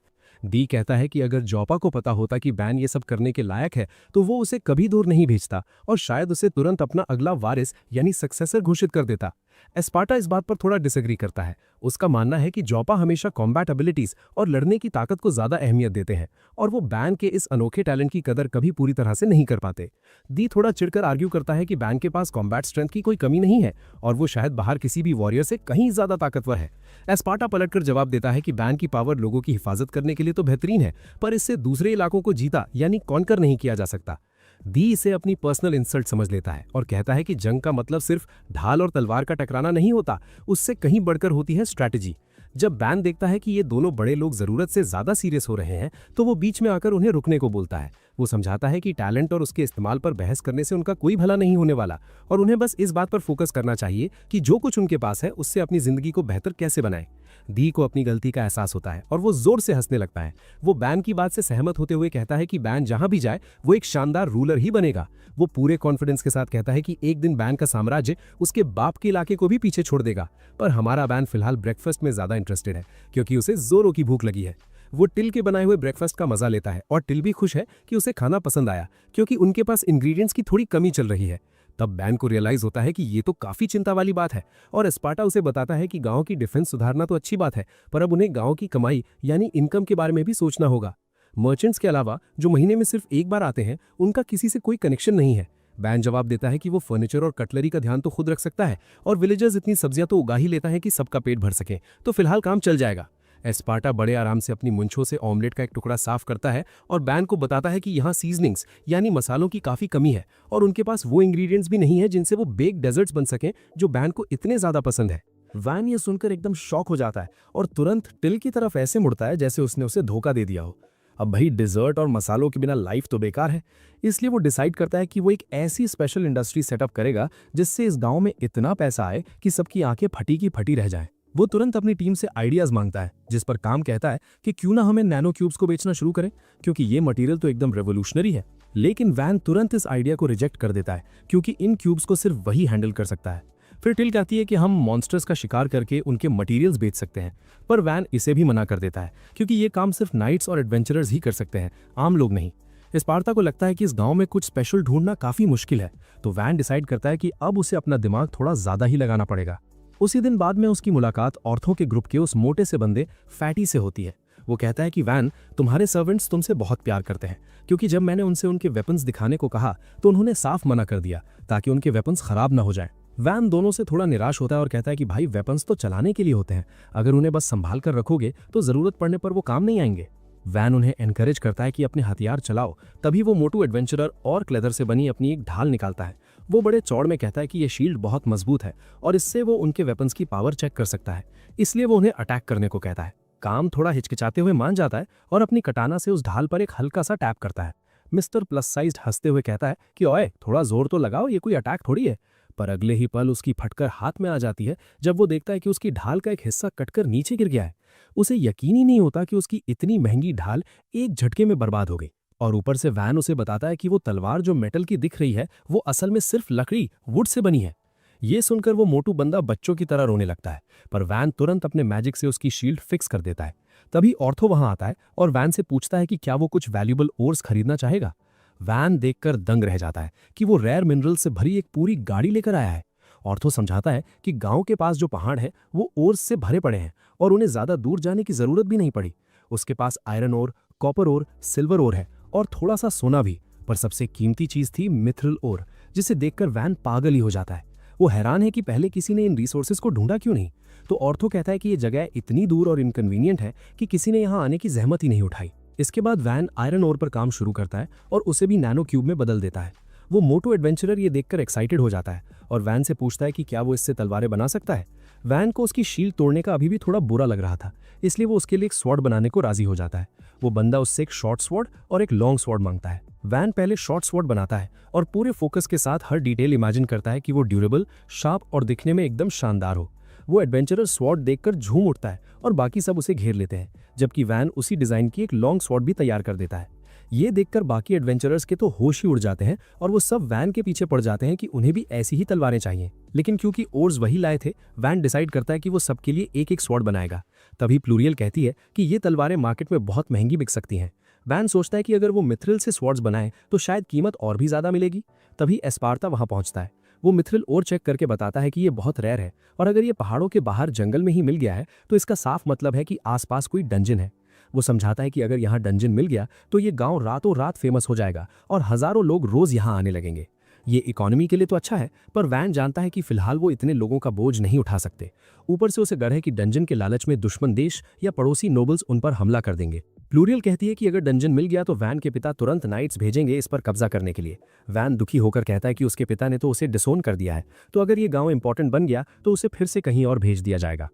[SPEAKER 2] डी कहता है कि अगर जॉपा को पता होता कि बैन ये सब करने के लायक है तो वो उसे कभी दूर नहीं भेजता और शायद उसे तुरंत अपना अगला वारिस यानी सक्सेसर घोषित कर देता। एस्पार्टा इस बात पर थोड़ा डिसएग्री करता है। उसका मानना है कि जॉपा हमेशा कॉम्बैट एबिलिटीज और लड़ने की ताकत को ज्यादा अहमियत देते हैं और वो बैन के इस अनोखे टैलेंट की कदर कभी पूरी तरह से नहीं कर पाते। दी थोड़ा चिढ़कर आर्ग्यू करता है कि बैन के पास कॉम्बैट स्ट्रेंथ की कोई कमी नहीं है और वो शायद बाहर किसी भी वॉरियर से कहीं ज्यादा ताकतवर है। एस्पार्टा पलटकर जवाब देता है कि बैन की पावर लोगों की हिफाजत करने के लिए तो बेहतरीन है, पर इससे दूसरे इलाकों को जीता यानी कॉन्कर नहीं किया जा सकता। दी इसे अपनी पर्सनल इंसल्ट समझ लेता है और कहता है कि जंग का मतलब सिर्फ ढाल और तलवार का टकराना नहीं होता, उससे कहीं बढ़कर होती है स्ट्रैटेजी। जब बैन देखता है कि ये दोनों बड़े लोग जरूरत से ज्यादा सीरियस हो रहे हैं तो वो बीच में आकर उन्हें रुकने को बोलता है। वो समझाता है कि टैलेंट और उसके इस्तेमाल पर बहस करने से उनका कोई भला नहीं होने वाला और उन्हें बस इस बात पर फोकस करना चाहिए कि जो कुछ उनके पास है उससे अपनी जिंदगी को बेहतर कैसे बनाएं। दी को अपनी गलती का एहसास होता है और वो जोर से हंसने लगता है। वो बैन की बात से सहमत होते हुए कहता है कि बैन जहां भी जाए वो एक शानदार रूलर ही बनेगा। वो पूरे कॉन्फिडेंस के साथ कहता है कि एक दिन बैन का साम्राज्य उसके बाप के इलाके को भी पीछे छोड़ देगा। पर हमारा बैन फिलहाल ब्रेकफास्ट में ज्यादा इंटरेस्टेड है क्योंकि उसे जोरों की भूख लगी है। वो टिल के बनाए हुए ब्रेकफास्ट का मजा लेता है और टिल भी खुश है कि उसे खाना पसंद आया क्योंकि उनके पास इंग्रेडिएंट्स की थोड़ी कमी चल रही है। तब बैन को रियलाइज होता है कि ये तो काफी चिंता वाली बात है और एस्पार्टा उसे बताता है कि गांव की डिफेंस सुधारना तो अच्छी बात है, पर अब उन्हें गांव की कमाई यानी इनकम के बारे में भी सोचना होगा। मर्चेंट्स के अलावा जो महीने में सिर्फ एक बार आते हैं उनका किसी से कोई कनेक्शन नहीं है। बैन जवाब देता है कि वो फर्नीचर और कटलरी का ध्यान तो खुद रख सकता है और विलेजर्स इतनी सब्जियां तो उगा ही लेता है कि सबका पेट भर सके, तो फिलहाल काम चल जाएगा। एस्पार्टा बड़े आराम से अपनी मुंछों से ऑमलेट का एक टुकड़ा साफ करता है और बैन को बताता है कि यहाँ सीजनिंग्स यानी मसालों की काफी कमी है और उनके पास वो इंग्रेडिएंट्स भी नहीं है जिनसे वो बेक डेजर्ट्स बन सकें जो बैन को इतने ज्यादा पसंद है। वैन ये सुनकर एकदम शॉक हो जाता है और तुरंत टिल की तरफ ऐसे मुड़ता है जैसे उसने उसे धोखा दे दिया हो। अब भाई डिजर्ट और मसालों के बिना लाइफ तो बेकार है, इसलिए वो डिसाइड करता है कि वो एक ऐसी स्पेशल इंडस्ट्री सेटअप करेगा जिससे इस गांव में इतना पैसा आए कि सबकी आंखें फटी की फटी रह जाएं। वो तुरंत अपनी टीम से आइडियाज मांगता है, जिस पर काम कहता है कि क्यों ना हमें नैनो क्यूब्स को बेचना शुरू करें क्योंकि ये मटेरियल तो एकदम रेवोल्यूशनरी है। लेकिन वैन तुरंत इस आइडिया को रिजेक्ट कर देता है क्योंकि इन क्यूब्स को सिर्फ वही हैंडल कर सकता है। फिर टिल कहती है कि हम मॉन्स्टर्स का शिकार करके उनके मटेरियल्स बेच सकते हैं, पर वैन इसे भी मना कर देता है क्योंकि ये काम सिर्फ नाइट्स और एडवेंचरर्स ही कर सकते हैं, आम लोग नहीं। एस्पार्टा को लगता है कि इस गांव में कुछ स्पेशल ढूंढना काफी मुश्किल है, तो वैन डिसाइड करता है कि अब उसे अपना दिमाग थोड़ा ज्यादा ही लगाना पड़ेगा। उसी दिन बाद में उसकी मुलाकात औरतों के ग्रुप के उस मोटे से बंदे फैटी से होती है। वो कहता है कि वैन, तुम्हारे सर्वेंट्स तुमसे बहुत प्यार करते हैं क्योंकि जब मैंने उनसे उनके वेपन्स दिखाने को कहा तो उन्होंने साफ मना कर दिया ताकि उनके वेपन्स खराब ना हो जाएं। वैन दोनों से थोड़ा निराश होता है और कहता है कि भाई वेपन्स तो चलाने के लिए होते हैं, अगर उन्हें बस संभाल कर रखोगे तो जरूरत पड़ने पर वो काम नहीं आएंगे। वैन उन्हें एनकरेज करता है कि अपने हथियार चलाओ। तभी वो मोटू एडवेंचरर और क्लेदर से बनी अपनी एक ढाल निकालता है। वो बड़े चौड़ में कहता है कि ये शील्ड बहुत मजबूत है और इससे वो उनके वेपन्स की पावर चेक कर सकता है, इसलिए वो उन्हें अटैक करने को कहता है। काम थोड़ा हिचकिचाते हुए मान जाता है और अपनी कटाना से उस ढाल पर एक हल्का सा टैप करता है। मिस्टर प्लस साइज्ड हंसते हुए कहता है कि ओए थोड़ा जोर तो लगाओ, ये कोई अटैक थोड़ी है। पर अगले ही पल उसकी फटकर हाथ में आ जाती है जब वो देखता है कि उसकी ढाल का एक हिस्सा कटकर नीचे गिर गया है। उसे यकीन ही नहीं होता कि उसकी इतनी महंगी ढाल एक झटके में बर्बाद हो गई। और ऊपर से वैन उसे बताता है कि वो तलवार जो मेटल की दिख रही है वो असल में सिर्फ लकड़ी वुड से बनी है। ये सुनकर वो मोटू बंदा बच्चों की तरह रोने लगता है, पर वैन तुरंत अपने मैजिक से उसकी शील्ड फिक्स कर देता है। तभी ऑर्थो वहां आता है और वैन से पूछता है कि क्या वो कुछ वैल्यूबल ओर्स खरीदना चाहेगा। वैन देखकर दंग रह जाता है कि वो रेयर मिनरल से भरी एक पूरी गाड़ी लेकर आया है। ऑर्थो समझाता है कि गांव के पास जो पहाड़ है वो ओर्स से भरे पड़े हैं और उन्हें ज्यादा दूर जाने की जरूरत भी नहीं पड़ी। उसके पास iron ore, copper ore, silver ore है और थोड़ा सा सोना भी, पर सबसे कीमती चीज थी मिथ्रिल ओर, जिसे देखकर वैन पागल ही हो जाता है। वो हैरान है कि पहले किसी ने इन रिसोर्सेज को ढूंढा क्यों नहीं। तो ऑर्थो कहता है कि ये जगह इतनी दूर और इनकन्वीनियंट है कि किसी ने यहाँ आने की जहमत ही नहीं उठाई। इसके बाद वैन आयरन ओर पर काम शुरू करता है और उसे भी नैनो क्यूब में बदल देता है। वो मोटो एडवेंचरर ये देखकर एक्साइटेड हो जाता है और वैन से पूछता है कि क्या वो इससे तलवारें बना सकता है। वैन को उसकी शील्ड तोड़ने का अभी भी थोड़ा बुरा लग रहा था, इसलिए वो उसके लिए एक स्वॉर्ड बनाने को राजी हो जाता है। वो बंदा उससे एक शॉर्ट स्वॉर्ड और एक लॉन्ग स्वॉर्ड मांगता है। वैन पहले शॉर्ट स्वॉर्ड बनाता है और पूरे फोकस के साथ हर डिटेल इमेजिन करता है कि वो ड्यूरेबल, शार्प और दिखने में एकदम शानदार हो। वो एडवेंचरर स्वॉर्ड देखकर झूम उठता है और बाकी सब उसे घेर लेते हैं, जबकि वैन उसी डिजाइन की एक लॉन्ग स्वॉर्ड भी तैयार कर देता है। ये देखकर बाकी एडवेंचरर्स के तो होश ही उड़ जाते हैं और वो सब वैन के पीछे पड़ जाते हैं कि उन्हें भी ऐसी ही तलवारें चाहिए। लेकिन क्योंकि ओर्स वही लाए थे, वैन डिसाइड करता है कि वो सबके लिए एक एक स्वॉर्ड बनाएगा। तभी प्लूरियल कहती है कि ये तलवारें मार्केट में बहुत महंगी बिक सकती हैं। वैन सोचता है कि अगर वो मिथ्रिल से स्वॉर्ड्स बनाए तो शायद कीमत और भी ज्यादा मिलेगी। तभी एस्पार्टा वहां पहुंचता है। वो मिथ्रिल और चेक करके बताता है कि ये बहुत रेयर है और अगर ये पहाड़ों के बाहर जंगल में ही मिल गया है तो इसका साफ मतलब है कि आसपास कोई डंजन है। वो समझाता है कि अगर यहाँ डंजन मिल गया तो ये गांव रातों रात फेमस हो जाएगा और हजारों लोग रोज यहाँ आने लगेंगे। ये इकोनॉमी के लिए तो अच्छा है, पर वैन जानता है कि फिलहाल वो इतने लोगों का बोझ नहीं उठा सकते। ऊपर से उसे डर है कि डंजन के लालच में दुश्मन देश या पड़ोसी नोबल्स उन पर हमला कर देंगे। प्लूरियल कहती है कि अगर डंजन मिल गया तो वैन के पिता तुरंत नाइट्स भेजेंगे इस पर कब्जा करने के लिए। वैन दुखी होकर कहता है कि उसके पिता ने तो उसे डिसोन कर दिया है, तो अगर ये गांव इंपॉर्टेंट बन गया तो उसे फिर से कहीं और भेज दिया जाएगा।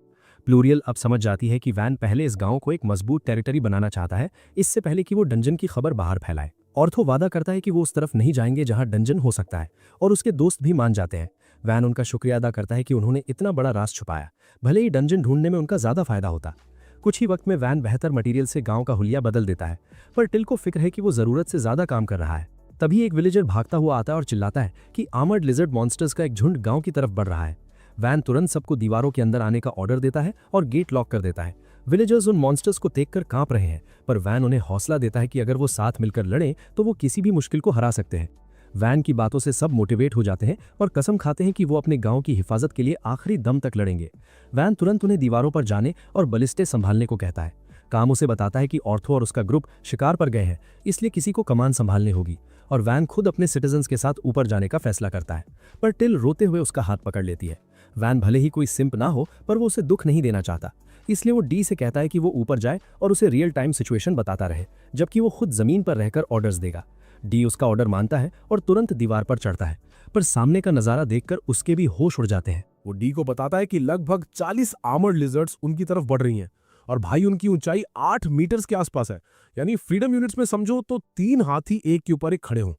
[SPEAKER 2] प्लूरियल अब समझ जाती है कि वैन पहले इस गांव को एक मजबूत टेरिटरी बनाना चाहता है, इससे पहले कि वो डंजन की खबर बाहर फैलाए। ऑर्थो वादा करता है कि वो उस तरफ नहीं जाएंगे जहां डंजन हो सकता है और उसके दोस्त भी मान जाते हैं। वैन उनका शुक्रिया अदा करता है कि उन्होंने इतना बड़ा राज छुपाया, भले ही डंजन ढूंढने में उनका ज्यादा फायदा होता। कुछ ही वक्त में वैन बेहतर मटेरियल से गांव का हुलिया बदल देता है, पर टिल को फिक्र है कि वो जरूरत से ज्यादा काम कर रहा है। तभी एक विलेजर भागता हुआ आता है और चिल्लाता है कि आर्मर्ड लिजर्ड मॉन्स्टर्स का एक झुंड गांव की तरफ बढ़ रहा है। वैन तुरंत सबको दीवारों के अंदर आने का ऑर्डर देता है और गेट लॉक कर देता है। विलेजर्स उन मॉन्स्टर्स को देखकर कांप रहे हैं, पर वैन उन्हें हौसला देता है कि अगर वो साथ मिलकर लड़ें तो वो किसी भी मुश्किल को हरा सकते हैं। वैन की बातों से सब मोटिवेट हो जाते हैं और कसम खाते हैं कि वो अपने गांव की हिफाजत के लिए आखिरी दम तक लड़ेंगे। वैन तुरंत उन्हें दीवारों पर जाने और बलिस्टे संभालने को कहता है। काम उसे बताता है कि ऑर्थो और उसका ग्रुप शिकार पर गए हैं, इसलिए किसी को कमान संभालनी होगी, और वैन खुद अपने सिटीजन्स के साथ ऊपर जाने का फैसला करता है। पर टिल रोते हुए उसका हाथ पकड़ लेती है। वैन भले ही कोई सिंप ना हो, पर वो उसे दुख नहीं देना चाहता, इसलिए वो डी से कहता है कि वो ऊपर जाए और उसे रियल टाइम सिचुएशन बताता रहे, जबकि वो खुद जमीन पर रहकर ऑर्डर्स देगा। डी उसका ऑर्डर मानता है और तुरंत दीवार पर चढ़ता है, पर सामने का नजारा देखकर उसके भी होश उड़ जाते हैं।
[SPEAKER 1] वो डी को बताता है कि लगभग 40 आर्मर्ड लिजर्ड्स उनकी तरफ बढ़ रही हैं और भाई उनकी ऊंचाई 8 मीटर्स के आसपास है, यानी फ्रीडम यूनिट्स में समझो तो 3 हाथी एक के ऊपर एक खड़े हों।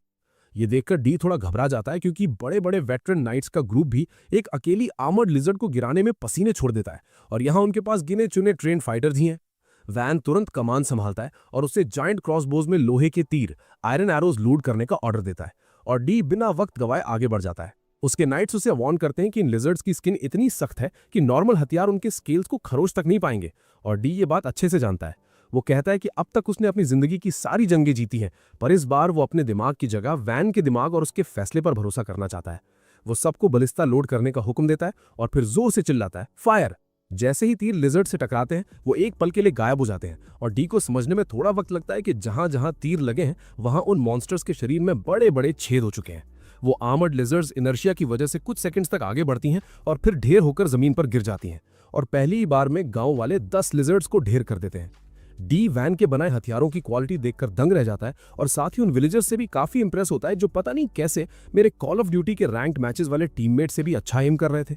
[SPEAKER 1] ये देखकर डी थोड़ा घबरा जाता है, क्योंकि बड़े बड़े वेटरन नाइट्स का ग्रुप भी एक अकेली आर्मर्ड लिजर्ड को गिराने में पसीने छोड़ देता है, और यहाँ उनके पास गिने चुने ट्रेन फाइटर्स ही हैं। वैन तुरंत कमान संभालता है और उसे जायंट क्रॉसबोज में लोहे के तीर आयरन एरोज लोड करने का ऑर्डर देता है, और डी बिना वक्त गवाए आगे बढ़ जाता है। उसके नाइट्स उसे वार्न करते हैं कि इन लिजर्ड्स की स्किन इतनी सख्त है कि नॉर्मल हथियार उनके स्केल्स को खरोच तक नहीं पाएंगे, और डी ये बात अच्छे से जानता है। वो कहता है कि अब तक उसने अपनी जिंदगी की सारी जंगें जीती हैं, पर इस बार वो अपने दिमाग की जगह वैन के दिमाग और उसके फैसले पर भरोसा करना चाहता है। वो सबको बलिस्ता लोड करने का हुक्म देता है और फिर जोर से चिल्लाता है, फायर। जैसे ही तीर लिजर्ड से टकराते हैं, वो एक पल के लिए गायब हो जाते हैं, और डी को समझने में थोड़ा वक्त लगता है कि जहां जहां तीर लगे हैं वहां उन मॉन्स्टर्स के शरीर में बड़े बड़े छेद हो चुके हैं। वो आर्मर्ड लिजर्ड्स इनर्शिया की वजह से कुछ सेकंड्स तक आगे बढ़ती हैं और फिर ढेर होकर जमीन पर गिर जाती हैं, और पहली ही बार में गांव वाले 10 लिजर्ड्स को ढेर कर देते हैं। डी वैन के बनाए हथियारों की क्वालिटी देखकर दंग रह जाता है, और साथ ही उन विलेजर्स से भी काफी इंप्रेस होता है, जो पता नहीं कैसे मेरे कॉल ऑफ ड्यूटी के रैंक्ड मैचेस वाले टीममेट से भी अच्छा एम कर रहे थे।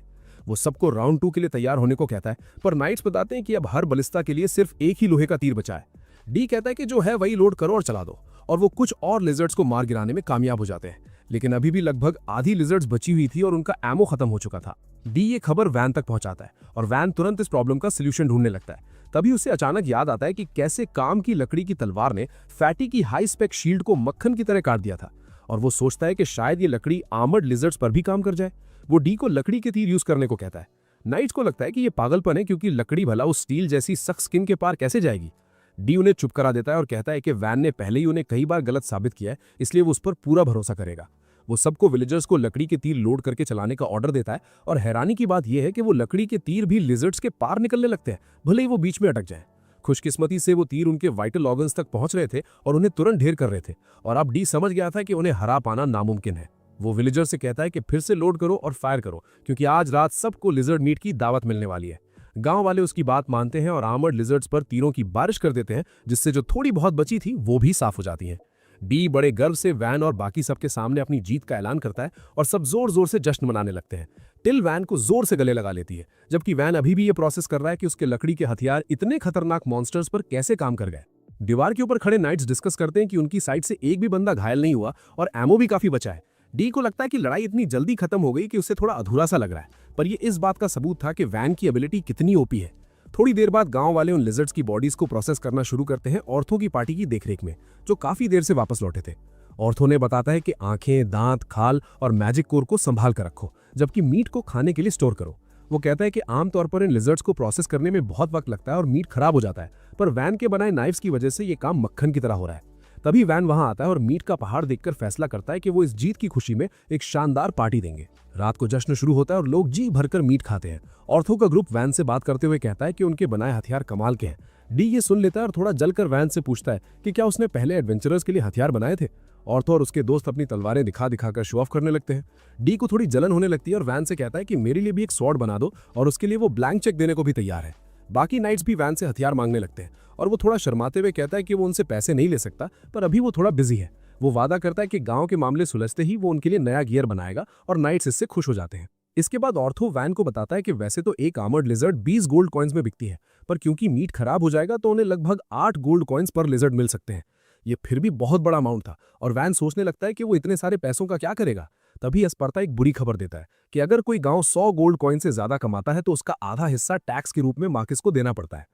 [SPEAKER 1] वो सबको राउंड 2 के लिए तैयार होने को कहता है, पर नाइट्स बताते हैं कि अब हर बलिस्ता के लिए सिर्फ एक ही लोहे का तीर बचा है। डी कहता है कि जो है वही लोड करो और चला दो, और वो कुछ और लिजर्ड्स को मार गिराने में कामयाब हो जाते हैं, लेकिन अभी भी लगभग आधी लिजर्ड्स बची हुई थी और उनका एमो खत्म हो चुका था। डी ये खबर वैन तक पहुंचाता है, और वैन तुरंत इस प्रॉब्लम का सोल्यूशन ढूंढने लगता है। तभी उसे अचानक याद आता है कि कैसे काम की लकड़ी की तलवार ने फैटी की हाई स्पेक शील्ड को मक्खन की तरह काट दिया था, और वो सोचता है कि शायद ये लकड़ी आर्मर्ड लिजर्ड्स पर भी काम कर जाए। वो डी को लकड़ी के तीर यूज करने को कहता है। नाइट्स को लगता है कि ये पागलपन है, क्योंकि लकड़ी भला उस स्टील जैसी सख्त स्किन के पार कैसे जाएगी। डी उन्हें चुप करा देता है और कहता है कि वैन ने पहले ही उन्हें कई बार गलत साबित किया है, इसलिए वो उस पर पूरा भरोसा करेगा। वो सबको विलेजर्स को लकड़ी के तीर लोड करके चलाने का ऑर्डर देता है, और हैरानी की बात यह है कि वो लकड़ी के तीर भी लिजर्ड्स के पार निकलने लगते हैं, भले ही वो बीच में अटक जाए। खुशकिस्मती से वो तीर उनके वाइटल ऑर्गन्स तक पहुंच रहे थे और उन्हें तुरंत ढेर कर रहे थे, और अब डी समझ गया था कि उन्हें हरा पाना नामुमकिन है। वो विलेजर से कहता है कि फिर से लोड करो और फायर करो, क्योंकि आज रात सबको लिजर्ड मीट की दावत मिलने वाली है। गांव वाले उसकी बात मानते हैं और आर्मर्ड लिजर्ड्स पर तीरों की बारिश कर देते हैं, जिससे जो थोड़ी बहुत बची थी वो भी साफ हो जाती हैं। डी बड़े गर्व से वैन और बाकी सबके सामने अपनी जीत का ऐलान करता है, और सब जोर जोर से जश्न मनाने लगते हैं। टिल वैन को जोर से गले लगा लेती है, जबकि वैन अभी भी ये प्रोसेस कर रहा है कि उसके लकड़ी के हथियार इतने खतरनाक मॉन्स्टर्स पर कैसे काम कर गए। दीवार के ऊपर खड़े नाइट्स डिस्कस करते हैं कि उनकी साइड से एक भी बंदा घायल नहीं हुआ और एमो भी काफी बचा है। डी को लगता है कि लड़ाई इतनी जल्दी खत्म हो गई कि उसे थोड़ा अधूरा सा लग रहा है, पर यह इस बात का सबूत था कि वैन की एबिलिटी कितनी ओपी है।
[SPEAKER 2] थोड़ी देर बाद गांव वाले उन लिजर्ड्स की बॉडीज को प्रोसेस करना शुरू करते हैं ऑर्थो की पार्टी की देखरेख में, जो काफी देर से वापस लौटे थे। ऑर्थो ने बताता है कि आंखें, दांत, खाल और मैजिक कोर को संभाल कर रखो, जबकि मीट को खाने के लिए स्टोर करो। वो कहता है कि आमतौर पर इन लिजर्ड्स को प्रोसेस करने में बहुत वक्त लगता है और मीट खराब हो जाता है, पर वैन के बनाए नाइफ्स की वजह से ये काम मक्खन की तरह हो रहा है। तभी वैन वहां आता है और मीट का पहाड़ देखकर फैसला करता है कि वो इस जीत की खुशी में एक शानदार पार्टी देंगे। रात को जश्न शुरू होता है और लोग जी भरकर मीट खाते हैं। ऑर्थो का ग्रुप वैन से बात करते हुए कहता है कि उनके बनाए हथियार कमाल के हैं। डी ये सुन लेता है और थोड़ा जलकर वैन से पूछता है कि क्या उसने पहले एडवेंचरर्स के लिए हथियार बनाए थे। ऑर्थो और उसके दोस्त अपनी तलवारें दिखा दिखाकर शो ऑफ करने लगते हैं। डी को थोड़ी जलन होने लगती है और वैन से कहता है कि मेरे लिए भी एक स्वॉर्ड बना दो, और उसके लिए वो ब्लैंक चेक देने को भी तैयार है। बाकी नाइट्स भी वैन से हथियार मांगने लगते हैं और वो थोड़ा शर्माते हुए कहता है कि वो उनसे पैसे नहीं ले सकता, पर अभी वो थोड़ा बिजी है। वो वादा करता है कि गांव के मामले सुलझते ही वो उनके लिए नया गियर बनाएगा और नाइट्स इससे खुश हो जाते हैं। इसके बाद ऑर्थो वैन को बताता है कि वैसे तो एक आर्मर्ड लिजर्ड 20 गोल्ड कॉइन्स में बिकती है, पर क्योंकि मीट खराब हो जाएगा तो उन्हें लगभग 8 गोल्ड कॉइन्स पर लिजर्ड मिल सकते हैं। ये फिर भी बहुत बड़ा अमाउंट था और वैन सोचने लगता है कि वो इतने सारे पैसों का क्या करेगा। तभी एस्पार्ता एक बुरी खबर देता है कि अगर कोई गांव 100 गोल्ड कॉइन से ज्यादा कमाता है तो उसका आधा हिस्सा टैक्स के रूप में मार्किस को देना पड़ता है।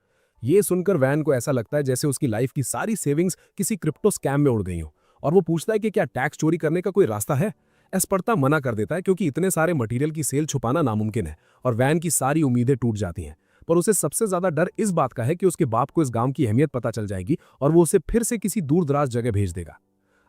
[SPEAKER 2] ये सुनकर वैन को ऐसा लगता है जैसे उसकी लाइफ की सारी सेविंग्स किसी क्रिप्टो स्कैम में उड़ गई हो, और वो पूछता है कि क्या टैक्स चोरी करने का कोई रास्ता है। एस्पार्ता मना कर देता है क्योंकि इतने सारे मटेरियल की सेल छुपाना नामुमकिन है और वैन की सारी उम्मीदें टूट जाती हैं। पर उसे सबसे ज्यादा डर इस बात का है कि उसके बाप को इस गांव की अहमियत पता चल जाएगी और वो उसे फिर से किसी दूर दराज जगह भेज देगा।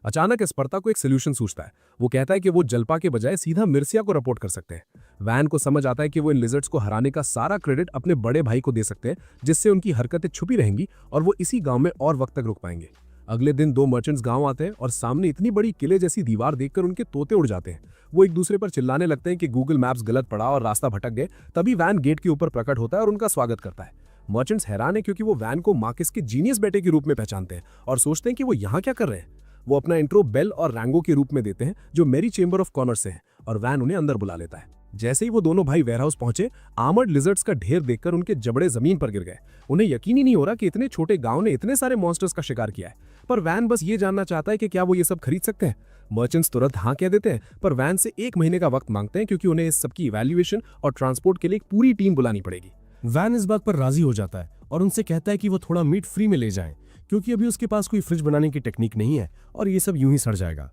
[SPEAKER 2] अचानक एस्पार्ता को एक सोल्यूशन सूझता है। वो कहता है कि वो जल्पा के बजाय सीधा मिर्सिया को रिपोर्ट कर सकते हैं। वैन को समझ आता है कि वो इन लिजर्ड्स को हराने का सारा क्रेडिट अपने बड़े भाई को दे सकते हैं, जिससे उनकी हरकतें छुपी रहेंगी और वो इसी गांव में और वक्त तक रुक पाएंगे। अगले दिन 2 मर्चेंट्स गांव आते हैं और सामने इतनी बड़ी किले जैसी दीवार देखकर उनके तोते उड़ जाते हैं। वो एक दूसरे पर चिल्लाने लगते हैं कि गूगल मैप्स गलत पड़ा और रास्ता भटक गए। तभी वैन गेट के ऊपर प्रकट होता है और उनका स्वागत करता है। मर्चेंट्स हैरान है क्योंकि वो वैन को मार्किस के जीनियस बेटे के रूप में पहचानते हैं और सोचते हैं कि वो यहाँ क्या कर रहे हैं। वो अपना इंट्रो बेल और रैंगो के रूप में देते हैं, जो मेरी चेंबर ऑफ कॉमर्स से है, और वैन उन्हें अंदर बुला लेता है। जैसे ही वो दोनों भाई वेयरहाउस पहुंचे, आर्मर्ड लिजर्ड्स का ढेर देखकर उनके जबड़े जमीन पर गिर गए। उन्हें यकीन ही नहीं हो रहा कि इतने छोटे गांव ने इतने सारे मॉन्स्टर्स का शिकार किया है। पर वैन बस ये जानना चाहता है कि क्या वो ये सब खरीद सकते हैं। मर्चेंट्स तुरंत हाँ कह देते हैं, पर वैन से 1 महीने का वक्त मांगते हैं क्योंकि उन्हें इस सब की इवैल्यूएशन और ट्रांसपोर्ट के लिए एक पूरी टीम बुलानी पड़ेगी।
[SPEAKER 1] वैन इस बात पर राजी हो जाता है और उनसे कहता है कि वो थोड़ा मीट फ्री में ले जाएं, क्योंकि अभी उसके पास कोई फ्रिज बनाने की टेक्निक नहीं है और ये सब यूं ही सड़ जाएगा।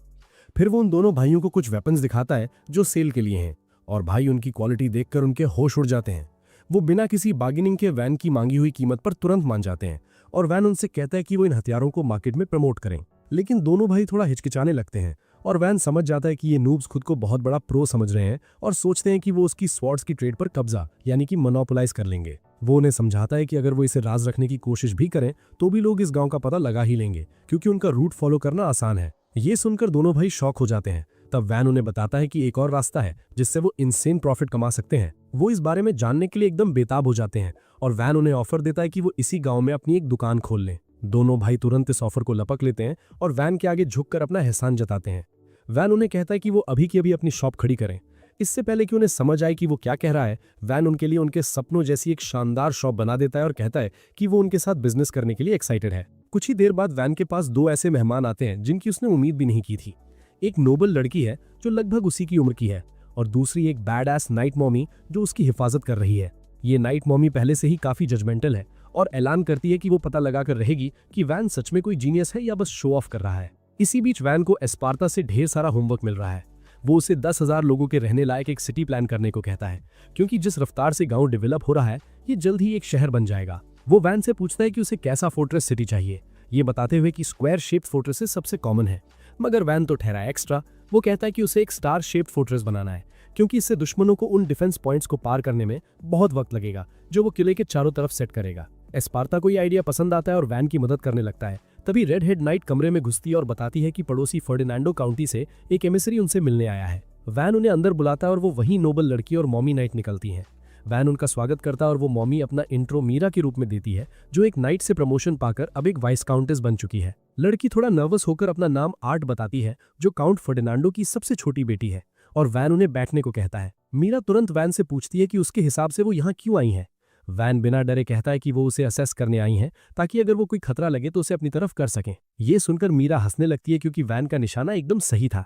[SPEAKER 1] फिर वो उन दोनों भाइयों को कुछ वेपन्स दिखाता है जो सेल के लिए हैं, और भाई उनकी क्वालिटी देखकर उनके होश उड़ जाते हैं। वो बिना किसी बार्गेनिंग के वैन की मांगी हुई कीमत पर तुरंत मान जाते हैं और वैन उनसे कहता है कि वो इन हथियारों को मार्केट में प्रमोट करें। लेकिन दोनों भाई थोड़ा हिचकिचाने लगते हैं और वैन समझ जाता है कि ये नूब्स खुद को बहुत बड़ा प्रो समझ रहे हैं और सोचते हैं कि वो उसकी स्वॉर्ड्स की ट्रेड पर कब्जा यानी कि मोनोपोलाइज कर लेंगे। वो उन्हें समझाता है कि अगर वो इसे राज रखने की कोशिश भी करें तो भी लोग इस गांव का पता लगा ही लेंगे, क्योंकि उनका रूट फॉलो करना आसान है। ये सुनकर दोनों भाई शॉक हो जाते हैं। तब वैन उन्हें बताता है कि एक और रास्ता है जिससे वो इनसेन प्रॉफिट कमा सकते हैं। वो इस बारे में जानने के लिए एकदम बेताब हो जाते हैं और वैन उन्हें ऑफर देता है कि वो इसी गांव में अपनी एक दुकान खोल लें। दोनों भाई तुरंत इस ऑफर को लपक लेते हैं और वैन के आगे झुककर अपना एहसान जताते हैं। वैन उन्हें कहता है कि वो अभी की अभी अपनी शॉप खड़ी करें। इससे पहले कि उन्हें समझ आए कि वो क्या कह रहा है, वैन उनके लिए उनके सपनों जैसी एक शानदार शॉप बना देता है और कहता है कि वो उनके साथ बिजनेस करने के लिए एक्साइटेड है। कुछ ही देर बाद वैन के पास 2 ऐसे मेहमान आते हैं जिनकी उसने उम्मीद भी नहीं की थी। एक नोबल लड़की है जो लगभग उसी की उम्र की है, और दूसरी एक बैड एस नाइट मॉमी जो उसकी हिफाजत कर रही है। ये नाइट मॉमी पहले से ही काफी जजमेंटल है और ऐलान करती है कि वो पता लगाकर रहेगी कि वैन सच में कोई जीनियस है या बस शो ऑफ कर रहा है। इसी बीच वैन को एस्पार्ता से ढेर सारा होमवर्क मिल रहा है। वो उसे 10,000 लोगों के रहने लायक एक सिटी प्लान करने को कहता है, क्योंकि जिस रफ्तार से गांव डेवलप हो रहा है ये जल्द ही एक शहर बन जाएगा। वो वैन से पूछता है कि उसे कैसा फोर्ट्रेस सिटी चाहिए, ये बताते हुए कि स्क्वायर शेप्ड फोर्ट्रेसेस सबसे कॉमन है। मगर वैन तो ठहरा एक्स्ट्रा। वो कहता है कि उसे एक स्टार शेप्ड फोर्ट्रेस बनाना है, क्योंकि इससे दुश्मनों को उन डिफेंस पॉइंट्स को पार करने में बहुत वक्त लगेगा जो वो किले के चारों तरफ सेट करेगा। एस्पार्ता को ये आइडिया पसंद आता है और वैन की मदद करने लगता है। तभी रेड हेड नाइट कमरे में घुसती है और बताती है कि पड़ोसी फर्डिनांडो काउंटी से एक एमिसरी उनसे मिलने आया है। वैन उन्हें अंदर बुलाता है और वो वही नोबल लड़की और मॉमी नाइट निकलती हैं। वैन उनका स्वागत करता है और वो मॉमी अपना इंट्रो मीरा के रूप में देती है, जो एक नाइट से प्रमोशन पाकर अब एक वाइस काउंटेस बन चुकी है। लड़की थोड़ा नर्वस होकर अपना नाम आर्ट बताती है, जो काउंट फर्डिनांडो की सबसे छोटी बेटी है, और वैन उन्हें बैठने को कहता है। मीरा तुरंत वैन से पूछती है कि उसके हिसाब से वो यहाँ क्यों आई है। वैन बिना डरे कहता है कि वो उसे असेस करने आई हैं, ताकि अगर वो कोई खतरा लगे तो उसे अपनी तरफ कर सकें। ये सुनकर मीरा हंसने लगती है क्योंकि वैन का निशाना एकदम सही था।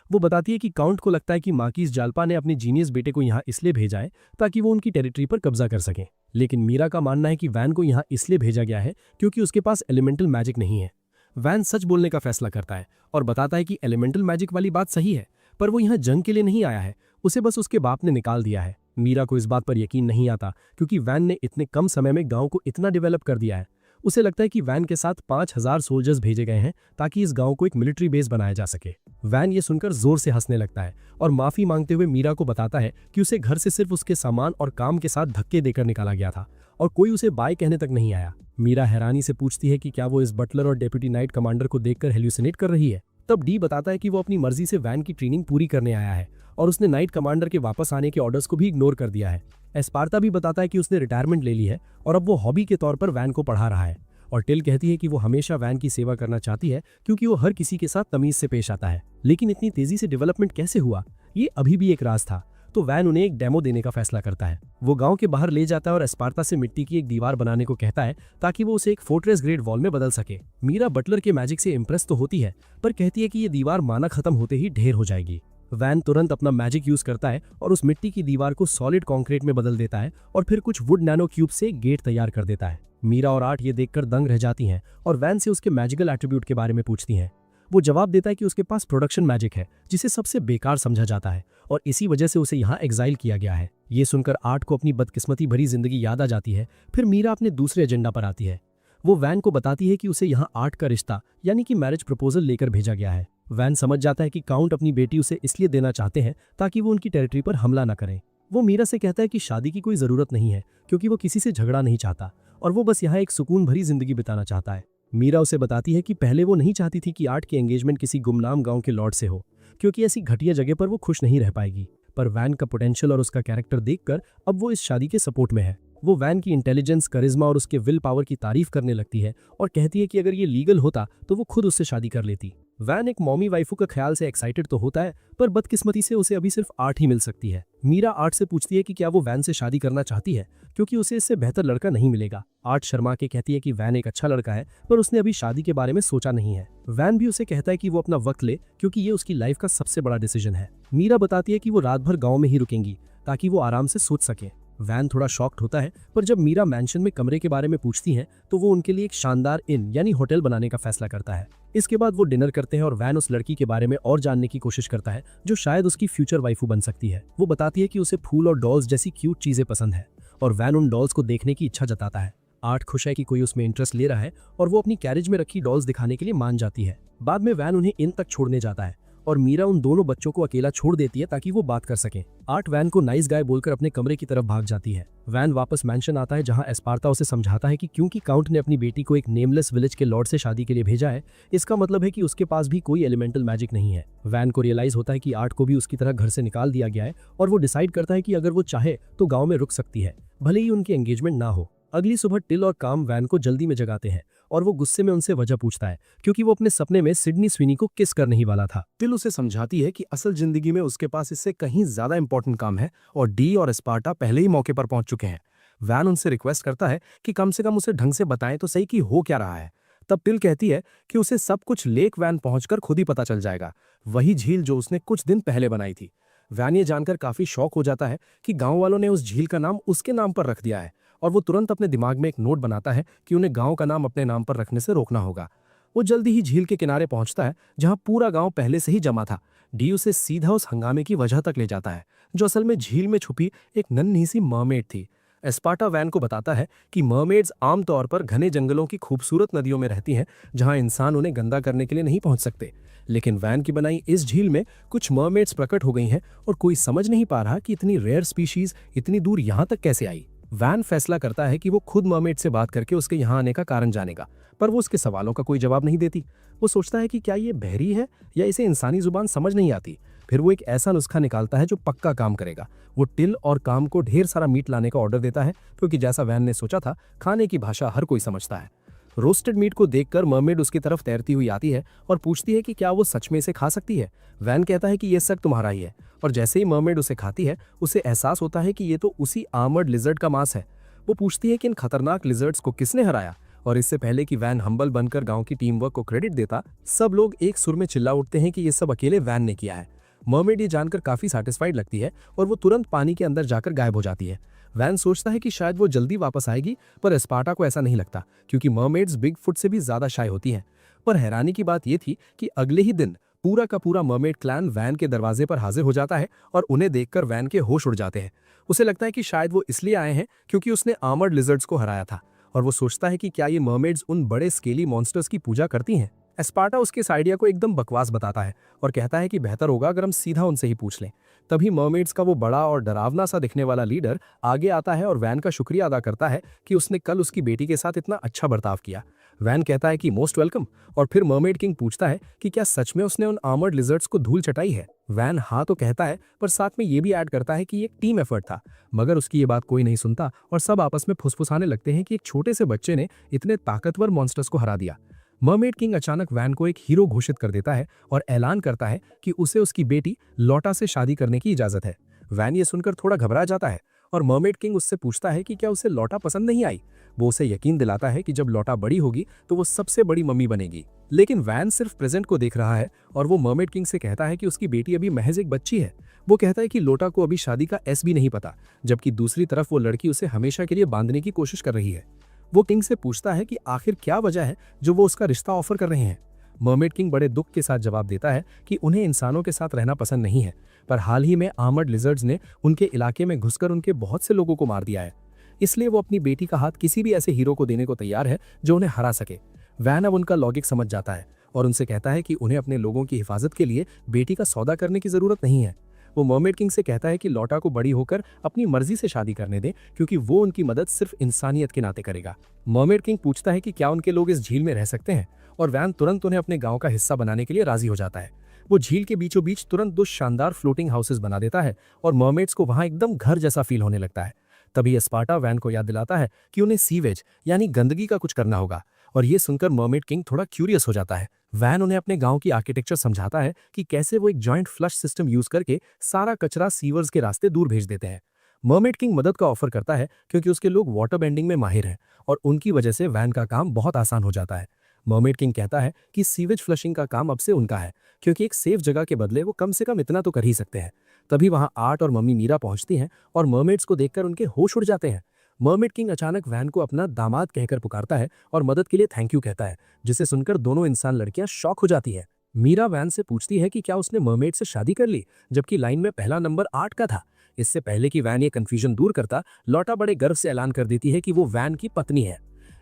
[SPEAKER 2] वो बताती है कि काउंट को लगता है कि मार्किस जाल्पा ने अपने जीनियस बेटे को यहाँ इसलिए भेजा है ताकि वो उनकी टेरिटरी पर कब्जा कर सकें। लेकिन मीरा का मानना है कि वैन को यहाँ इसलिए भेजा गया है क्योंकि उसके पास एलिमेंटल मैजिक नहीं है। वैन सच बोलने का फैसला करता है और बताता है कि एलिमेंटल मैजिक वाली बात सही है, पर वो यहाँ जंग के लिए नहीं आया है, उसे बस उसके बाप ने निकाल दिया है। मीरा को इस बात पर यकीन नहीं आता क्योंकि वैन ने इतने कम समय में गांव को इतना डेवलप कर दिया है। उसे लगता है कि वैन के साथ 5000 सोल्जर्स भेजे गए हैं ताकि इस गांव को एक मिलिट्री बेस बनाया जा सके। वैन ये सुनकर जोर से हंसने लगता है और माफी मांगते हुए मीरा को बताता है कि उसे घर से सिर्फ उसके सामान और काम के साथ धक्के देकर निकाला गया था और कोई उसे बाय कहने तक नहीं आया। मीरा हैरानी से पूछती है कि क्या वो इस बटलर और डेप्यूटी नाइट कमांडर को देखकर हेल्यूसिनेट कर रही है। तब डी बताता है कि वो अपनी मर्जी से वैन की ट्रेनिंग पूरी करने आया है और उसने नाइट कमांडर के वापस आने के ऑर्डर्स को भी इग्नोर कर दिया है। एस्पार्टा भी बताता है कि उसने रिटायरमेंट ले ली है और अब वो हॉबी के तौर पर वैन को पढ़ा रहा है। और टिल कहती है कि वो हमेशा वैन की सेवा करना चाहती है क्योंकि वो हर किसी के साथ तमीज से पेश आता है। लेकिन इतनी तेजी से डेवलपमेंट कैसे हुआ, ये अभी भी एक राज था। तो वैन उन्हें एक डेमो देने का फैसला करता है। वो गांव के बाहर ले जाता है और एस्पार्टा से मिट्टी की एक दीवार बनाने को कहता है ताकि वो उसे एक फोर्ट्रेस ग्रेड वॉल में बदल सके। मीरा बटलर के मैजिक से इंप्रेस तो होती है, पर कहती है कि ये दीवार माना खत्म होते ही ढेर हो जाएगी। वैन तुरंत अपना मैजिक यूज करता है और उस मिट्टी की दीवार को सॉलिड कंक्रीट में बदल देता है और फिर कुछ वुड नैनो क्यूब से गेट तैयार कर देता है। मीरा और आर्ट ये देखकर दंग रह जाती हैं और वैन से उसके मैजिकल एट्रीब्यूट के बारे में पूछती हैं। वो जवाब देता है कि उसके पास प्रोडक्शन मैजिक है जिसे सबसे बेकार समझा जाता है और इसी वजह से उसे यहाँ एग्जाइल किया गया है। ये सुनकर आर्ट को अपनी बदकिस्मती भरी जिंदगी याद आ जाती है। फिर मीरा अपने दूसरे एजेंडा पर आती है। वो वैन को बताती है कि उसे यहाँ आर्ट का रिश्ता यानी कि मैरिज प्रपोजल लेकर भेजा गया है। वैन समझ जाता है कि काउंट अपनी बेटी उसे इसलिए देना चाहते हैं ताकि वो उनकी टेरिटरी पर हमला न करें। वो मीरा से कहता है कि शादी की कोई जरूरत नहीं है क्योंकि वो किसी से झगड़ा नहीं चाहता और वो बस यहाँ एक सुकून भरी जिंदगी बिताना चाहता है। मीरा उसे बताती है कि पहले वो नहीं चाहती थी कि आर्ट की एंगेजमेंट किसी गुमनाम गांव के लॉर्ड से हो क्योंकि ऐसी घटिया जगह पर वो खुश नहीं रह पाएगी, पर वैन का पोटेंशियल और उसका कैरेक्टर देखकर अब वो इस शादी के सपोर्ट में है। वो वैन की इंटेलिजेंस, करिश्मा और उसके विल पावर की तारीफ करने लगती है और कहती है कि अगर ये लीगल होता तो वो खुद उससे शादी कर लेती। वैन एक मॉमी वाइफू का ख्याल से एक्साइटेड तो होता है, पर बदकिस्मती से उसे अभी सिर्फ आर्ट ही मिल सकती है। मीरा आर्ट से पूछती है कि क्या वो वैन से शादी करना चाहती है क्योंकि उसे इससे बेहतर लड़का नहीं मिलेगा। आर्ट शर्मा के कहती है कि वैन एक अच्छा लड़का है, पर उसने अभी शादी के बारे में सोचा नहीं है। वैन भी उसे कहता है कि वो अपना वक्त ले क्योंकि ये उसकी लाइफ का सबसे बड़ा डिसीजन है। मीरा बताती है कि वो रात भर गाँव में ही रुकेंगी ताकि वो आराम से सोच सके। वैन थोड़ा शॉक्ड होता है, पर जब मीरा मैंशन में कमरे के बारे में पूछती है तो वो उनके लिए एक शानदार इन यानी होटल बनाने का फैसला करता है। इसके बाद वो डिनर करते हैं और वैन उस लड़की के बारे में और जानने की कोशिश करता है जो शायद उसकी फ्यूचर वाइफू बन सकती है। वो बताती है कि उसे फूल और डॉल्स जैसी क्यूट चीजें पसंद है और वैन उन डॉल्स को देखने की इच्छा जताता है। आर्ट खुश है कि कोई उसमें इंटरेस्ट ले रहा है और वो अपनी कैरेज में रखी डॉल्स दिखाने के लिए मान जाती है। बाद में वैन उन्हें इन तक छोड़ने जाता है और मीरा उन दोनों बच्चों को अकेला छोड़ देती है ताकि वो बात कर सकें। आर्ट वैन को नाइस गाय बोलकर अपने कमरे की तरफ भाग जाती है। वैन वापस मैंशन आता है जहां एस्पार्टा उसे समझाता है कि क्योंकि काउंट ने अपनी बेटी को एक नेमलेस विलेज के लॉर्ड से शादी के लिए भेजा है, इसका मतलब है कि उसके पास भी कोई एलिमेंटल मैजिक नहीं है। वैन को रियलाइज होता है कि आर्ट को भी उसकी तरह घर से निकाल दिया गया है और वो डिसाइड करता है कि अगर वो चाहे तो गाँव में रुक सकती है, भले ही उनकी एंगेजमेंट ना हो। अगली सुबह टिल और काम वैन को जल्दी में जगाते हैं और वो गुस्से में उनसे वजह पूछता है क्योंकि वो अपने सपने में सिडनी स्विनी को किस करने ही वाला था।
[SPEAKER 1] टिल उसे समझाती है कि असल जिंदगी में उसके पास इससे कहीं ज्यादा इंपॉर्टेंट काम है और डी और एस्पार्टा पहले ही मौके पर पहुंच चुके हैं। वैन उनसे रिक्वेस्ट करता है कि कम से कम उसे ढंग से बताएं तो सही कि हो क्या रहा है। तब टिल कहती है कि उसे सब कुछ लेक वैन पहुंचकर खुद ही पता चल जाएगा, वही झील जो उसने कुछ दिन पहले बनाई थी। वैन ये जानकर काफी शॉक हो जाता है कि गांव वालों ने उस झील का नाम उसके नाम पर रख दिया है और वो तुरंत अपने दिमाग में एक नोट बनाता है कि उन्हें गांव का नाम अपने नाम पर रखने से रोकना होगा। वो जल्दी ही झील के किनारे पहुंचता है जहां पूरा गांव पहले से ही जमा था। डी उसे सीधा उस हंगामे की वजह तक ले जाता है जो असल में झील में छुपी एक नन्ही सी मरमेड थी। एस्पार्टा वैन को बताता है कि मरमेड्स आमतौर पर घने जंगलों की खूबसूरत नदियों में रहती हैं जहां इंसान उन्हें गंदा करने के लिए नहीं पहुंच सकते, लेकिन वैन की बनाई इस झील में कुछ मरमेड्स प्रकट हो गई हैं और कोई समझ नहीं पा रहा कि इतनी रेयर स्पीशीज इतनी दूर यहां तक कैसे आई। वैन फैसला करता है कि वो खुद मरमेड से बात करके उसके यहाँ आने का कारण जानेगा, पर वो उसके सवालों का कोई जवाब नहीं देती। वो सोचता है कि क्या ये बहरी है या इसे इंसानी जुबान समझ नहीं आती। फिर वो एक ऐसा नुस्खा निकालता है जो पक्का काम करेगा। वो टिल और काम को ढेर सारा मीट लाने का ऑर्डर देता है क्योंकि जैसा वैन ने सोचा था, खाने की भाषा हर कोई समझता है। रोस्टेड मीट को देखकर मरमेड उसकी तरफ तैरती हुई आती है और पूछती है कि क्या वो सच में इसे खा सकती है। वैन कहता है कि ये शक तुम्हारा ही है, और जैसे ही मरमेड उसे खाती है उसे एहसास होता है कि ये तो उसी आर्मर्ड लिजर्ड का मांस है। वो पूछती है कि इन खतरनाक लिजर्ड्स को किसने हराया
[SPEAKER 2] और इससे पहले कि वैन हम्बल बनकर गांव की टीम वर्क को क्रेडिट देता, सब लोग एक सुर में चिल्ला उठते हैं कि ये सब अकेले वैन ने किया है। मर्मेड ये जानकर काफी सैटिस्फाइड लगती है और वो तुरंत पानी के अंदर जाकर गायब हो जाती है। वैन सोचता है कि शायद वो जल्दी वापस आएगी, पर एस्पार्टा को ऐसा नहीं लगता क्योंकि मर्मेड्स बिग फुट से भी ज्यादा शाय होती हैं। पर हैरानी की बात यह थी कि अगले ही दिन पूरा का पूरा मर्मेड क्लैन वैन के दरवाजे पर हाजिर हो जाता है और उन्हें देखकर वैन के होश उड़ जाते हैं। उसे लगता है कि शायद वो इसलिए आए हैं क्योंकि उसने आर्मर्ड लिजर्ड्स को हराया था, और वो सोचता है कि क्या ये मर्मेड्स उन बड़े स्केली मॉन्स्टर्स की पूजा करती हैं। एस्पार्टा उसके इस आइडिया को एकदम बकवास बताता है और कहता है कि बेहतर होगा अगर हम सीधा उनसे ही पूछ लें। तभी मर्मेड्स का वो बड़ा और डरावना सा दिखने वाला लीडर आगे आता है और वैन का शुक्रिया अदा करता है कि उसने कल उसकी बेटी के साथ इतना अच्छा बर्ताव किया। वैन कहता है कि मोस्ट वेलकम, और फिर मर्मेड किंग पूछता है कि क्या सच में उसने उन आर्मर्ड लिजर्ड्स को धूल चटाई है। वैन हाँ तो कहता है, पर साथ में ये भी ऐड करता है कि ये एक टीम एफर्ट था। मगर उसकी ये बात कोई नहीं सुनता और सब आपस में फुसफुसाने लगते हैं कि एक छोटे से बच्चे ने इतने ताकतवर मॉन्स्टर्स को हरा दिया। मर्मेड किंग अचानक वैन को एक हीरो घोषित कर देता है और ऐलान करता है कि उसे उसकी बेटी लोटा से शादी करने की इजाजत है। वैन ये सुनकर थोड़ा घबरा जाता है और मर्मेड किंग उससे पूछता है कि क्या उसे लोटा पसंद नहीं आई। वो उसे यकीन दिलाता है कि जब लोटा बड़ी होगी तो वो सबसे बड़ी मम्मी बनेगी। लेकिन वैन सिर्फ प्रेजेंट को देख रहा है और वो मर्मेड किंग से कहता है कि उसकी बेटी अभी महज एक बच्ची है। वो कहता है कि लोटा को अभी शादी का एस भी नहीं पता, जबकि दूसरी तरफ वो लड़की उसे हमेशा के लिए बांधने की कोशिश कर रही है। वो किंग से पूछता है कि आखिर क्या वजह है जो वो उसका रिश्ता ऑफर कर रहे हैं। मर्मेड किंग बड़े दुख के साथ जवाब देता है कि उन्हें इंसानों के साथ रहना पसंद नहीं है, पर हाल ही में आर्मर्ड लिजर्ड्स ने उनके इलाके में घुसकर उनके बहुत से लोगों को मार दिया है। इसलिए वो अपनी बेटी का हाथ किसी भी ऐसे हीरो को देने को तैयार है जो उन्हें हरा सके। वैन अब उनका लॉजिक समझ जाता है और उनसे कहता है कि उन्हें अपने लोगों की हिफाजत के लिए बेटी का सौदा करने की जरूरत नहीं है। वो मर्मेड किंग से कहता है कि लोटा को बड़ी होकर अपनी मर्जी से शादी करने दें क्योंकि वो उनकी मदद सिर्फ इंसानियत के नाते करेगा। मर्मेड किंग पूछता है कि क्या उनके लोग इस झील में रह सकते हैं, और वैन तुरंत उन्हें अपने गांव का हिस्सा बनाने के लिए राजी हो जाता है। वो झील के बीचों बीच तुरंत 2 शानदार फ्लोटिंग हाउसेस बना देता है और मर्मेड्स को वहां एकदम घर जैसा फील होने लगता है। तभी एस्पार्टा वैन को याद दिलाता है कि उन्हें सीवेज यानी गंदगी का कुछ करना होगा, और ये सुनकर मर्मेड किंग थोड़ा क्यूरियस हो जाता है। वैन उन्हें अपने गांव की आर्किटेक्चर समझाता है कि कैसे वो एक जॉइंट फ्लश सिस्टम यूज करके सारा कचरा सीवर्स के रास्ते दूर भेज देते हैं। मर्मेड किंग मदद का ऑफर करता है क्योंकि उसके लोग वाटर बेंडिंग में माहिर हैं और उनकी वजह से वैन का काम बहुत आसान हो जाता है। मर्मेड किंग कहता है कि सीवेज फ्लशिंग का काम अब से उनका है क्योंकि एक सेफ जगह के बदले वो कम से कम इतना तो कर ही सकते हैं। तभी वहां आर्ट और मम्मी मीरा पहुंचती हैं और मर्मेड्स को देखकर उनके होश उड़ जाते हैं। मर्मेड किंग अचानक वैन को अपना दामाद कहकर पुकारता है और मदद के लिए थैंक यू कहता है, जिसे सुनकर दोनों इंसान लड़कियां शॉक हो जाती है। मीरा वैन से पूछती है कि क्या उसने मर्मेड से शादी कर ली, जबकि लाइन में पहला नंबर 8 का था। इससे पहले कि वैन ये कंफ्यूजन दूर करता, लोटा बड़े गर्व से ऐलान कर देती है कि वो वैन की पत्नी है।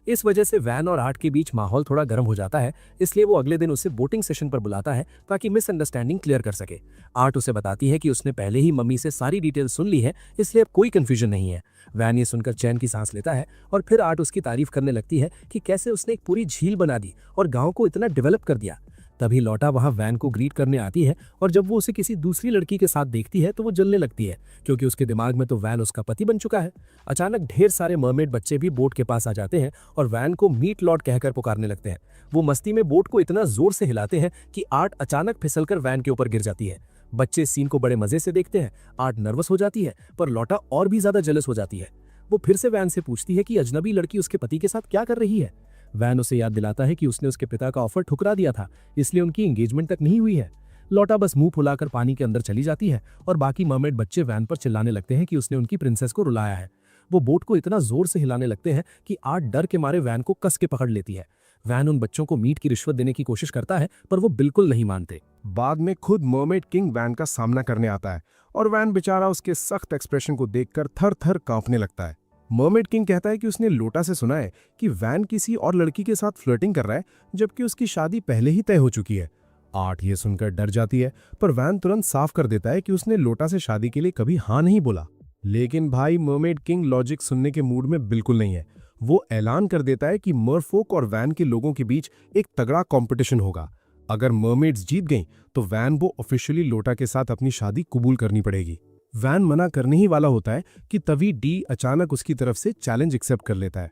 [SPEAKER 2] इस वजह से वैन और आर्ट के बीच माहौल थोड़ा गर्म हो जाता है, इसलिए वो अगले दिन उसे बोटिंग सेशन पर बुलाता है ताकि मिसअंडरस्टैंडिंग क्लियर कर सके। आर्ट उसे बताती है कि उसने पहले ही मम्मी से सारी डिटेल सुन ली है, इसलिए अब कोई कंफ्यूजन नहीं है। वैन ये सुनकर चैन की सांस लेता है और फिर आर्ट उसकी तारीफ करने लगती है कि कैसे उसने एक पूरी झील बना दी और गांव को इतना डेवलप कर दिया। तभी लोटा वहां वैन को ग्रीट करने आती है और जब वो उसे किसी दूसरी लड़की के साथ देखती है तो वो जलने लगती है क्योंकि उसके दिमाग में तो वैन उसका पति बन चुका है। अचानक ढेर सारे मर्मेड बच्चे भी बोट के पास आ जाते हैं और वैन को मीट लॉर्ड कहकर पुकारने लगते हैं। वो मस्ती में बोट को इतना जोर से हिलाते हैं कि आर्ट अचानक फिसलकर वैन के ऊपर गिर जाती है। बच्चे सीन को बड़े मजे से देखते हैं। आर्ट नर्वस हो जाती है, पर लोटा और भी ज्यादा जेलस हो जाती है। वो फिर से वैन से पूछती है कि अजनबी लड़की उसके पति के साथ क्या कर रही है। वैन उसे याद दिलाता है कि उसने उसके पिता का ऑफर ठुकरा दिया था, इसलिए उनकी एंगेजमेंट तक नहीं हुई है। लोटा बस मुंह फुलाकर पानी के अंदर चली जाती है और बाकी मर्मेड बच्चे वैन पर चिल्लाने लगते हैं कि उसने उनकी प्रिंसेस को रुलाया है। वो बोट को इतना जोर से हिलाने लगते हैं कि आर्ट डर के मारे वैन को कस के पकड़ लेती है। वैन उन बच्चों को मीट की रिश्वत देने की कोशिश करता है, पर वो बिल्कुल नहीं मानते।
[SPEAKER 1] बाद में खुद मर्मेड किंग वैन का सामना करने आता है और वैन बेचारा उसके सख्त एक्सप्रेशन को देखकर थर थर कांपने लगता है। मर्मेड किंग कहता है कि उसने लोटा से सुना है कि वैन किसी और लड़की के साथ फ्लर्टिंग कर रहा है, जबकि उसकी शादी पहले ही तय हो चुकी है। आर्ट ये सुनकर डर जाती है, पर वैन तुरंत साफ कर देता है कि उसने लोटा से शादी के लिए कभी हाँ नहीं बोला। लेकिन भाई मर्मेड किंग लॉजिक सुनने के मूड में बिल्कुल नहीं है। वो ऐलान कर देता है कि मरफोक और वैन के लोगों के बीच एक तगड़ा कंपटीशन होगा। अगर मर्मेड्स जीत गईं तो वैन को ऑफिशियली लोटा के साथ अपनी शादी कबूल करनी पड़ेगी। वैन मना करने ही वाला होता है कि तभी डी अचानक उसकी तरफ से चैलेंज एक्सेप्ट कर लेता है।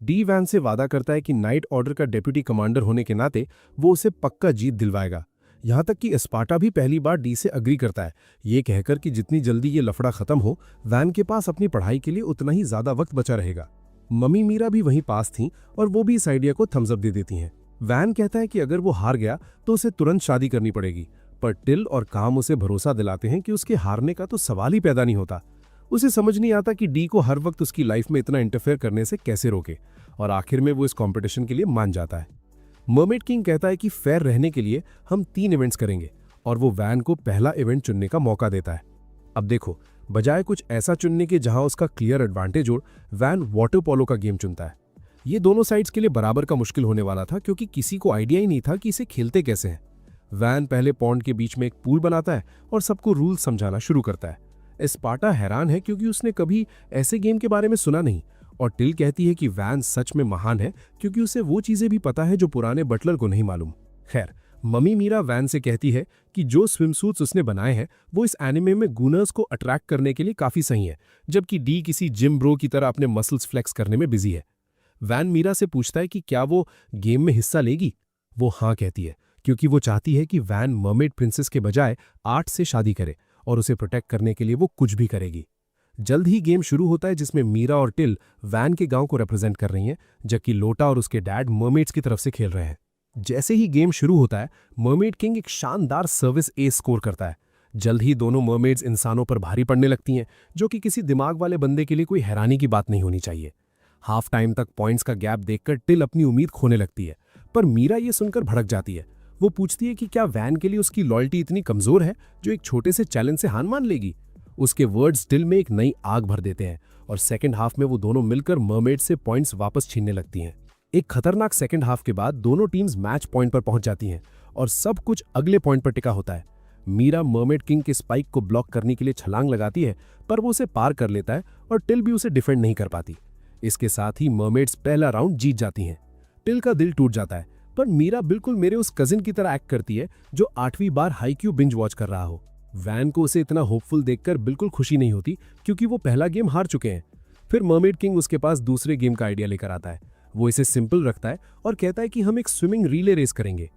[SPEAKER 1] डी वैन से वादा करता है कि नाइट ऑर्डर का डेप्यूटी कमांडर होने के नाते वो उसे पक्का जीत दिलवाएगा। यहां तक कि एस्पार्टा भी पहली बार डी से अग्री करता है, ये कहकर कि जितनी जल्दी ये लफड़ा खत्म हो, वैन के पास अपनी पढ़ाई के लिए उतना ही ज्यादा वक्त बचा रहेगा।
[SPEAKER 2] मम्मी मीरा भी वहीं पास थीं और वो भी इस आइडिया को थम्स अप दे देती हैं। वैन कहता है कि अगर वो हार गया तो उसे तुरंत शादी करनी पड़ेगी, पर टिल और काम उसे भरोसा दिलाते हैं कि उसके हारने का तो सवाल ही पैदा नहीं होता। उसे समझ नहीं आता कि डी को हर वक्त उसकी लाइफ में इतना इंटरफेयर करने से कैसे रोके, और आखिर में वो इस कंपटीशन के लिए मान जाता है। मर्मेड किंग कहता है कि फेयर रहने के लिए हम 3 इवेंट्स करेंगे, और वो वैन को पहला इवेंट चुनने का मौका देता है। अब देखो, बजाय कुछ ऐसा चुनने के जहां उसका क्लियर एडवांटेज हो, वैन वाटर पोलो का गेम चुनता है। ये दोनों साइड्स के लिए बराबर का मुश्किल होने वाला था, क्योंकि किसी को आइडिया ही नहीं था कि इसे खेलते कैसे हैं। वैन पहले पॉन्ड के बीच में एक पूल बनाता है और सबको रूल समझाना शुरू करता है। स्पार्टा हैरान है क्योंकि उसने कभी ऐसे गेम के बारे में सुना नहीं, और टिल कहती है कि वैन सच में महान है क्योंकि उसे वो चीजें भी पता है जो पुराने बटलर को नहीं मालूम। खैर, मम्मी मीरा वैन से कहती है कि जो स्विमसूट्स उसने बनाए हैं वो इस एनिमे में गूनर्स को अट्रैक्ट करने के लिए काफी सही है, जबकि डी किसी जिम ब्रो की तरह अपने मसल्स फ्लेक्स करने में बिजी है। वैन मीरा से पूछता है कि क्या वो गेम में हिस्सा लेगी। वो हाँ कहती है, क्योंकि वो चाहती है कि वैन मर्मेड प्रिंसेस के बजाय आर्ट से शादी करे, और उसे प्रोटेक्ट करने के लिए वो कुछ भी करेगी। जल्द ही गेम शुरू होता है, जिसमें मीरा और टिल वैन के गांव को रिप्रेजेंट कर रही हैं, जबकि लोटा और उसके डैड मर्मेड्स की तरफ से खेल रहे हैं। जैसे ही गेम शुरू होता है, मर्मेड किंग एक शानदार सर्विस एस स्कोर करता है। जल्द ही दोनों मर्मेड्स इंसानों पर भारी पड़ने लगती हैं, जो कि किसी दिमाग वाले बंदे के लिए कोई हैरानी की बात नहीं होनी चाहिए। हाफ टाइम तक पॉइंट्स का गैप देखकर टिल अपनी उम्मीद खोने लगती है, पर मीरा ये सुनकर भड़क जाती है। वो पूछती है कि क्या वैन के लिए उसकी लॉयल्टी इतनी कमजोर है जो एक छोटे से चैलेंज से हार मान लेगी। उसके वर्ड्स टिल में एक नई आग भर देते हैं, और सेकंड हाफ में वो दोनों मिलकर मर्मेड से पॉइंट्स वापस छीनने लगती हैं। एक खतरनाक सेकंड हाफ के बाद दोनों टीम्स मैच पॉइंट पर पहुंच जाती हैं, और सब कुछ अगले पॉइंट पर टिका होता है। मीरा मर्मेड किंग के स्पाइक को ब्लॉक करने के लिए छलांग लगाती है, पर वो उसे पार कर लेता है, और टिल भी उसे डिफेंड नहीं कर पाती। इसके साथ ही मर्मेड्स पहला राउंड जीत जाती हैं। टिल का दिल टूट जाता है, पर मीरा बिल्कुल मेरे उस कजिन की तरह एक्ट करती है जो 8वीं बार हाईक्यू बिंज वॉच कर रहा हो। वैन को उसे इतना होपफुल देखकर बिल्कुल खुशी नहीं होती, क्योंकि वो पहला गेम हार चुके हैं। फिर मर्मेड किंग उसके पास दूसरे गेम का आइडिया लेकर आता है। वो इसे सिंपल रखता है और कहता है कि हम एक स्विमिंग रिले रेस करेंगे।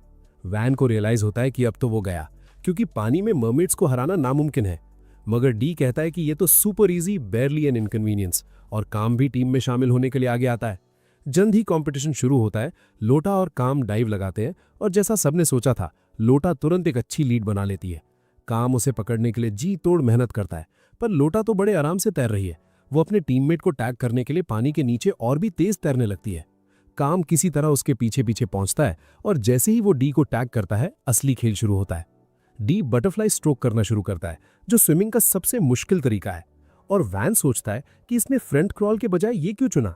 [SPEAKER 2] वैन को रियलाइज होता है कि अब तो वो गया, क्योंकि पानी में मर्मेड्स को हराना नामुमकिन है। मगर डी कहता है कि ये तो सुपर इजी, बेयरली एन इनकन्वीनियंस, और काम भी टीम में शामिल होने के लिए आगे आता है। जल्द ही कंपटीशन शुरू होता है। लोटा और काम डाइव लगाते हैं, और जैसा सबने सोचा था, लोटा तुरंत एक अच्छी लीड बना लेती है। काम उसे पकड़ने के लिए जी तोड़ मेहनत करता है, पर लोटा तो बड़े आराम से तैर रही है। वो अपने टीममेट को टैग करने के लिए पानी के नीचे और भी तेज तैरने लगती है। काम किसी तरह उसके पीछे पीछे पहुंचता है, और जैसे ही वो डी को टैग करता है, असली खेल शुरू होता है। डी बटरफ्लाई स्ट्रोक करना शुरू करता है, जो स्विमिंग का सबसे मुश्किल तरीका है, और वैन सोचता है कि इसने फ्रंट क्रॉल के बजाय ये क्यों चुना।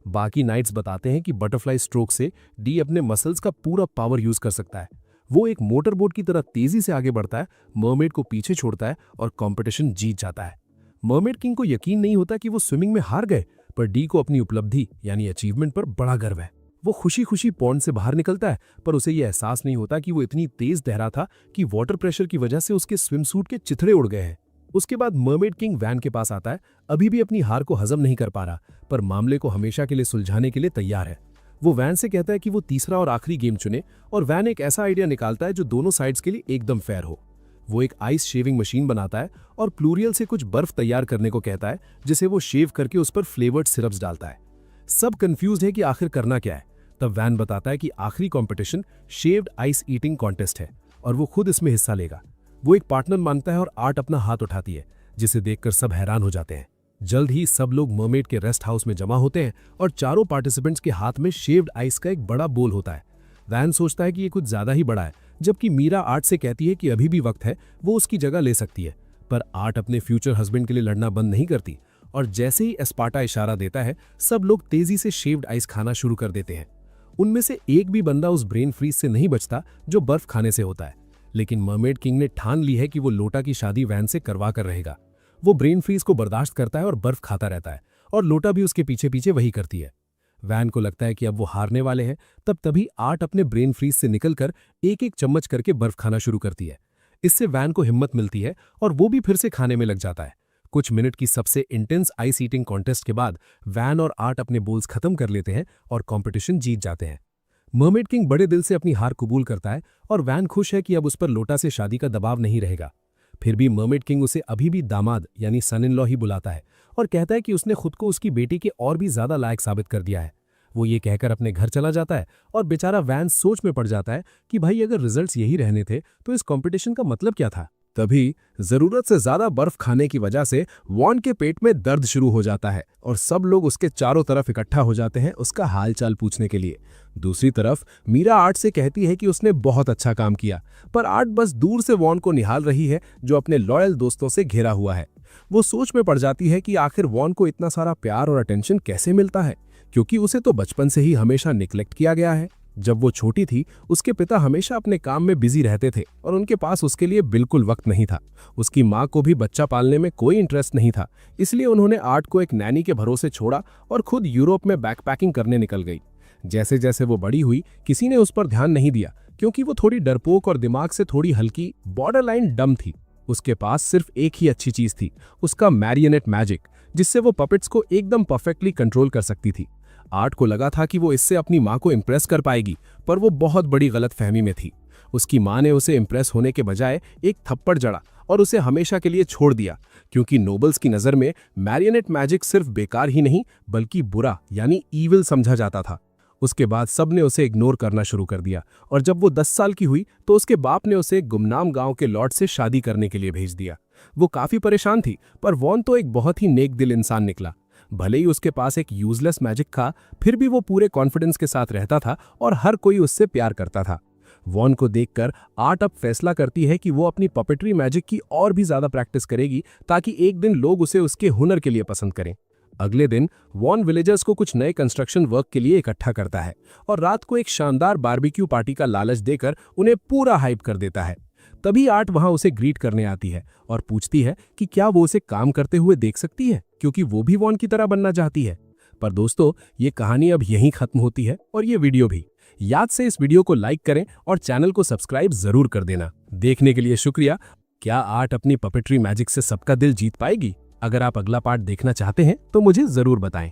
[SPEAKER 2] बाकी नाइट्स बताते हैं कि बटरफ्लाई स्ट्रोक से डी अपने मसल्स का पूरा पावर यूज कर सकता है। वो एक मोटर बोट की तरह तेजी से आगे बढ़ता है, मर्मेड को पीछे छोड़ता है और कंपटीशन जीत जाता है। मर्मेड किंग को यकीन नहीं होता कि वो स्विमिंग में हार गए, पर डी को अपनी उपलब्धि यानी अचीवमेंट पर बड़ा गर्व है। वो खुशी खुशी पॉन्ड से बाहर निकलता है, पर उसे यह एहसास नहीं होता कि वो इतनी तेज तैरा था कि वाटर प्रेशर की वजह से उसके स्विमसूट के चिथड़े उड़ गए हैं। उसके बाद मर्मेड किंग वैन के पास आता है, अभी भी अपनी हार को हजम नहीं कर पा रहा, पर मामले को हमेशा के लिए सुलझाने के लिए तैयार है। वो वैन से कहता है कि वो तीसरा और आखिरी गेम चुने, और वैन एक ऐसा आइडिया निकालता है जो दोनों साइड्स के लिए एकदम फेयर हो। वो एक आइस शेविंग मशीन बनाता है और प्लूरियल से कुछ बर्फ तैयार करने को कहता है, जिसे वो शेव करके उस पर फ्लेवर्ड सिरप्स डालता है। सब कंफ्यूज्ड है कि आखिर करना क्या है। तब वैन बताता है कि आखिरी competition shaved ice eating contest है, और वो खुद इसमें हिस्सा लेगा। वो एक पार्टनर मांगता है, और आर्ट अपना हाथ उठाती है, जिसे देखकर सब हैरान हो जाते हैं। जल्द ही सब लोग मर्मेड के रेस्ट हाउस में जमा होते हैं, और चारों पार्टिसिपेंट्स के हाथ में शेव्ड आइस का एक बड़ा बोल होता है। वैन सोचता है कि ये कुछ ज्यादा ही बड़ा है, जबकि मीरा आर्ट से कहती है कि अभी भी वक्त है, वो उसकी जगह ले सकती है। पर आर्ट अपने फ्यूचर हस्बैंड के लिए लड़ना बंद नहीं करती, और जैसे ही स्पार्टा इशारा देता है, सब लोग तेजी से शेव्ड आइस खाना शुरू कर देते हैं। उनमें से एक भी बंदा उस ब्रेन फ्रीज से नहीं बचता जो बर्फ खाने से होता है, लेकिन मर्मेड किंग ने ठान ली है कि वो लोटा की शादी वैन से करवा कर रहेगा। वो ब्रेन फ्रीज को बर्दाश्त करता है और बर्फ खाता रहता है, और लोटा भी उसके पीछे पीछे वही करती है। वैन को लगता है कि अब वो हारने वाले हैं, तभी आर्ट अपने ब्रेन फ्रीज से निकलकर एक एक चम्मच करके बर्फ खाना शुरू करती है। इससे वैन को हिम्मत मिलती है, और वो भी फिर से खाने में लग जाता है। कुछ मिनट की सबसे इंटेंस आइस ईटिंग कॉन्टेस्ट के बाद वैन और आर्ट अपने बोल्स खत्म कर लेते हैं और कंपटीशन जीत जाते हैं। मर्मेड किंग बड़े दिल से अपनी हार कबूल करता है, और वैन खुश है कि अब उस पर लोटा से शादी का दबाव नहीं रहेगा। फिर भी मर्मेड किंग उसे अभी भी दामाद यानी सन इन लॉ ही बुलाता है, और कहता है कि उसने खुद को उसकी बेटी के और भी ज्यादा लायक साबित कर दिया है। वो ये कहकर अपने घर चला जाता है और बेचारा वैंस सोच में पड़ जाता है कि भाई अगर रिजल्ट्स यही रहने थे तो इस कंपटीशन का मतलब क्या था।
[SPEAKER 1] तभी जरूरत से ज्यादा बर्फ खाने की वजह से वॉन के पेट में दर्द शुरू हो जाता है और सब लोग उसके चारों तरफ इकट्ठा हो जाते हैं उसका हालचाल पूछने के लिए। दूसरी तरफ मीरा आर्ट से कहती है कि उसने बहुत अच्छा काम किया, पर आर्ट बस दूर से वॉन को निहाल रही है जो अपने लॉयल दोस्तों से घिरा हुआ है। वो सोच में पड़ जाती है कि आखिर वॉन को इतना सारा प्यार और अटेंशन कैसे मिलता है, क्योंकि उसे तो बचपन से ही हमेशा निग्लेक्ट किया गया है। जब वो छोटी थी उसके पिता हमेशा अपने काम में बिजी रहते थे और उनके पास उसके लिए बिल्कुल वक्त नहीं था। उसकी माँ को भी बच्चा पालने में कोई इंटरेस्ट नहीं था, इसलिए उन्होंने आर्ट को एक नैनी के भरोसे छोड़ा और खुद यूरोप में बैकपैकिंग करने निकल गई। जैसे जैसे वो बड़ी हुई किसी ने उस पर ध्यान नहीं दिया, क्योंकि वो थोड़ी डरपोक और दिमाग से थोड़ी हल्की बॉर्डरलाइन डम थी। उसके पास सिर्फ एक ही अच्छी चीज थी, उसका मैरियनेट मैजिक, जिससे वो पपेट्स को एकदम परफेक्टली कंट्रोल कर सकती थी। आर्ट को लगा था कि वो इससे अपनी माँ को इम्प्रेस कर पाएगी, पर वो बहुत बड़ी गलतफहमी में थी। उसकी माँ ने उसे इम्प्रेस होने के बजाय एक थप्पड़ जड़ा और उसे हमेशा के लिए छोड़ दिया, क्योंकि नोबल्स की नज़र में मैरियनेट मैजिक सिर्फ बेकार ही नहीं बल्कि बुरा यानी ईविल समझा जाता था। उसके बाद सबने उसे इग्नोर करना शुरू कर दिया और जब वो 10 साल की हुई तो उसके बाप ने उसे गुमनाम गांव के लॉर्ड से शादी करने के लिए भेज दिया। वो काफ़ी परेशान थी, पर वॉन तो एक बहुत ही नेक दिल इंसान निकला। भले ही उसके पास एक यूजलेस मैजिक था, फिर भी वो पूरे कॉन्फिडेंस के साथ रहता था और हर कोई उससे प्यार करता था। वॉन को देखकर आर्ट अब फैसला करती है कि वो अपनी पपेट्री मैजिक की और भी ज्यादा प्रैक्टिस करेगी ताकि एक दिन लोग उसे उसके हुनर के लिए पसंद करें। अगले दिन वॉन विलेजर्स को कुछ नए कंस्ट्रक्शन वर्क के लिए इकट्ठा करता है और रात को एक शानदार बारबेक्यू पार्टी का लालच देकर उन्हें पूरा हाइप कर देता है। तभी आर्ट वहां उसे ग्रीट करने आती है और पूछती है कि क्या वो उसे काम करते हुए देख सकती है, क्योंकि वो भी वॉन की तरह बनना चाहती है। पर दोस्तों, ये कहानी अब यहीं खत्म होती है और ये वीडियो भी। याद से इस वीडियो को लाइक करें और चैनल को सब्सक्राइब जरूर कर देना। देखने के लिए शुक्रिया। क्या आर्ट अपनी पपेट्री मैजिक से सबका दिल जीत पाएगी? अगर आप अगला पार्ट देखना चाहते हैं तो मुझे जरूर बताएं।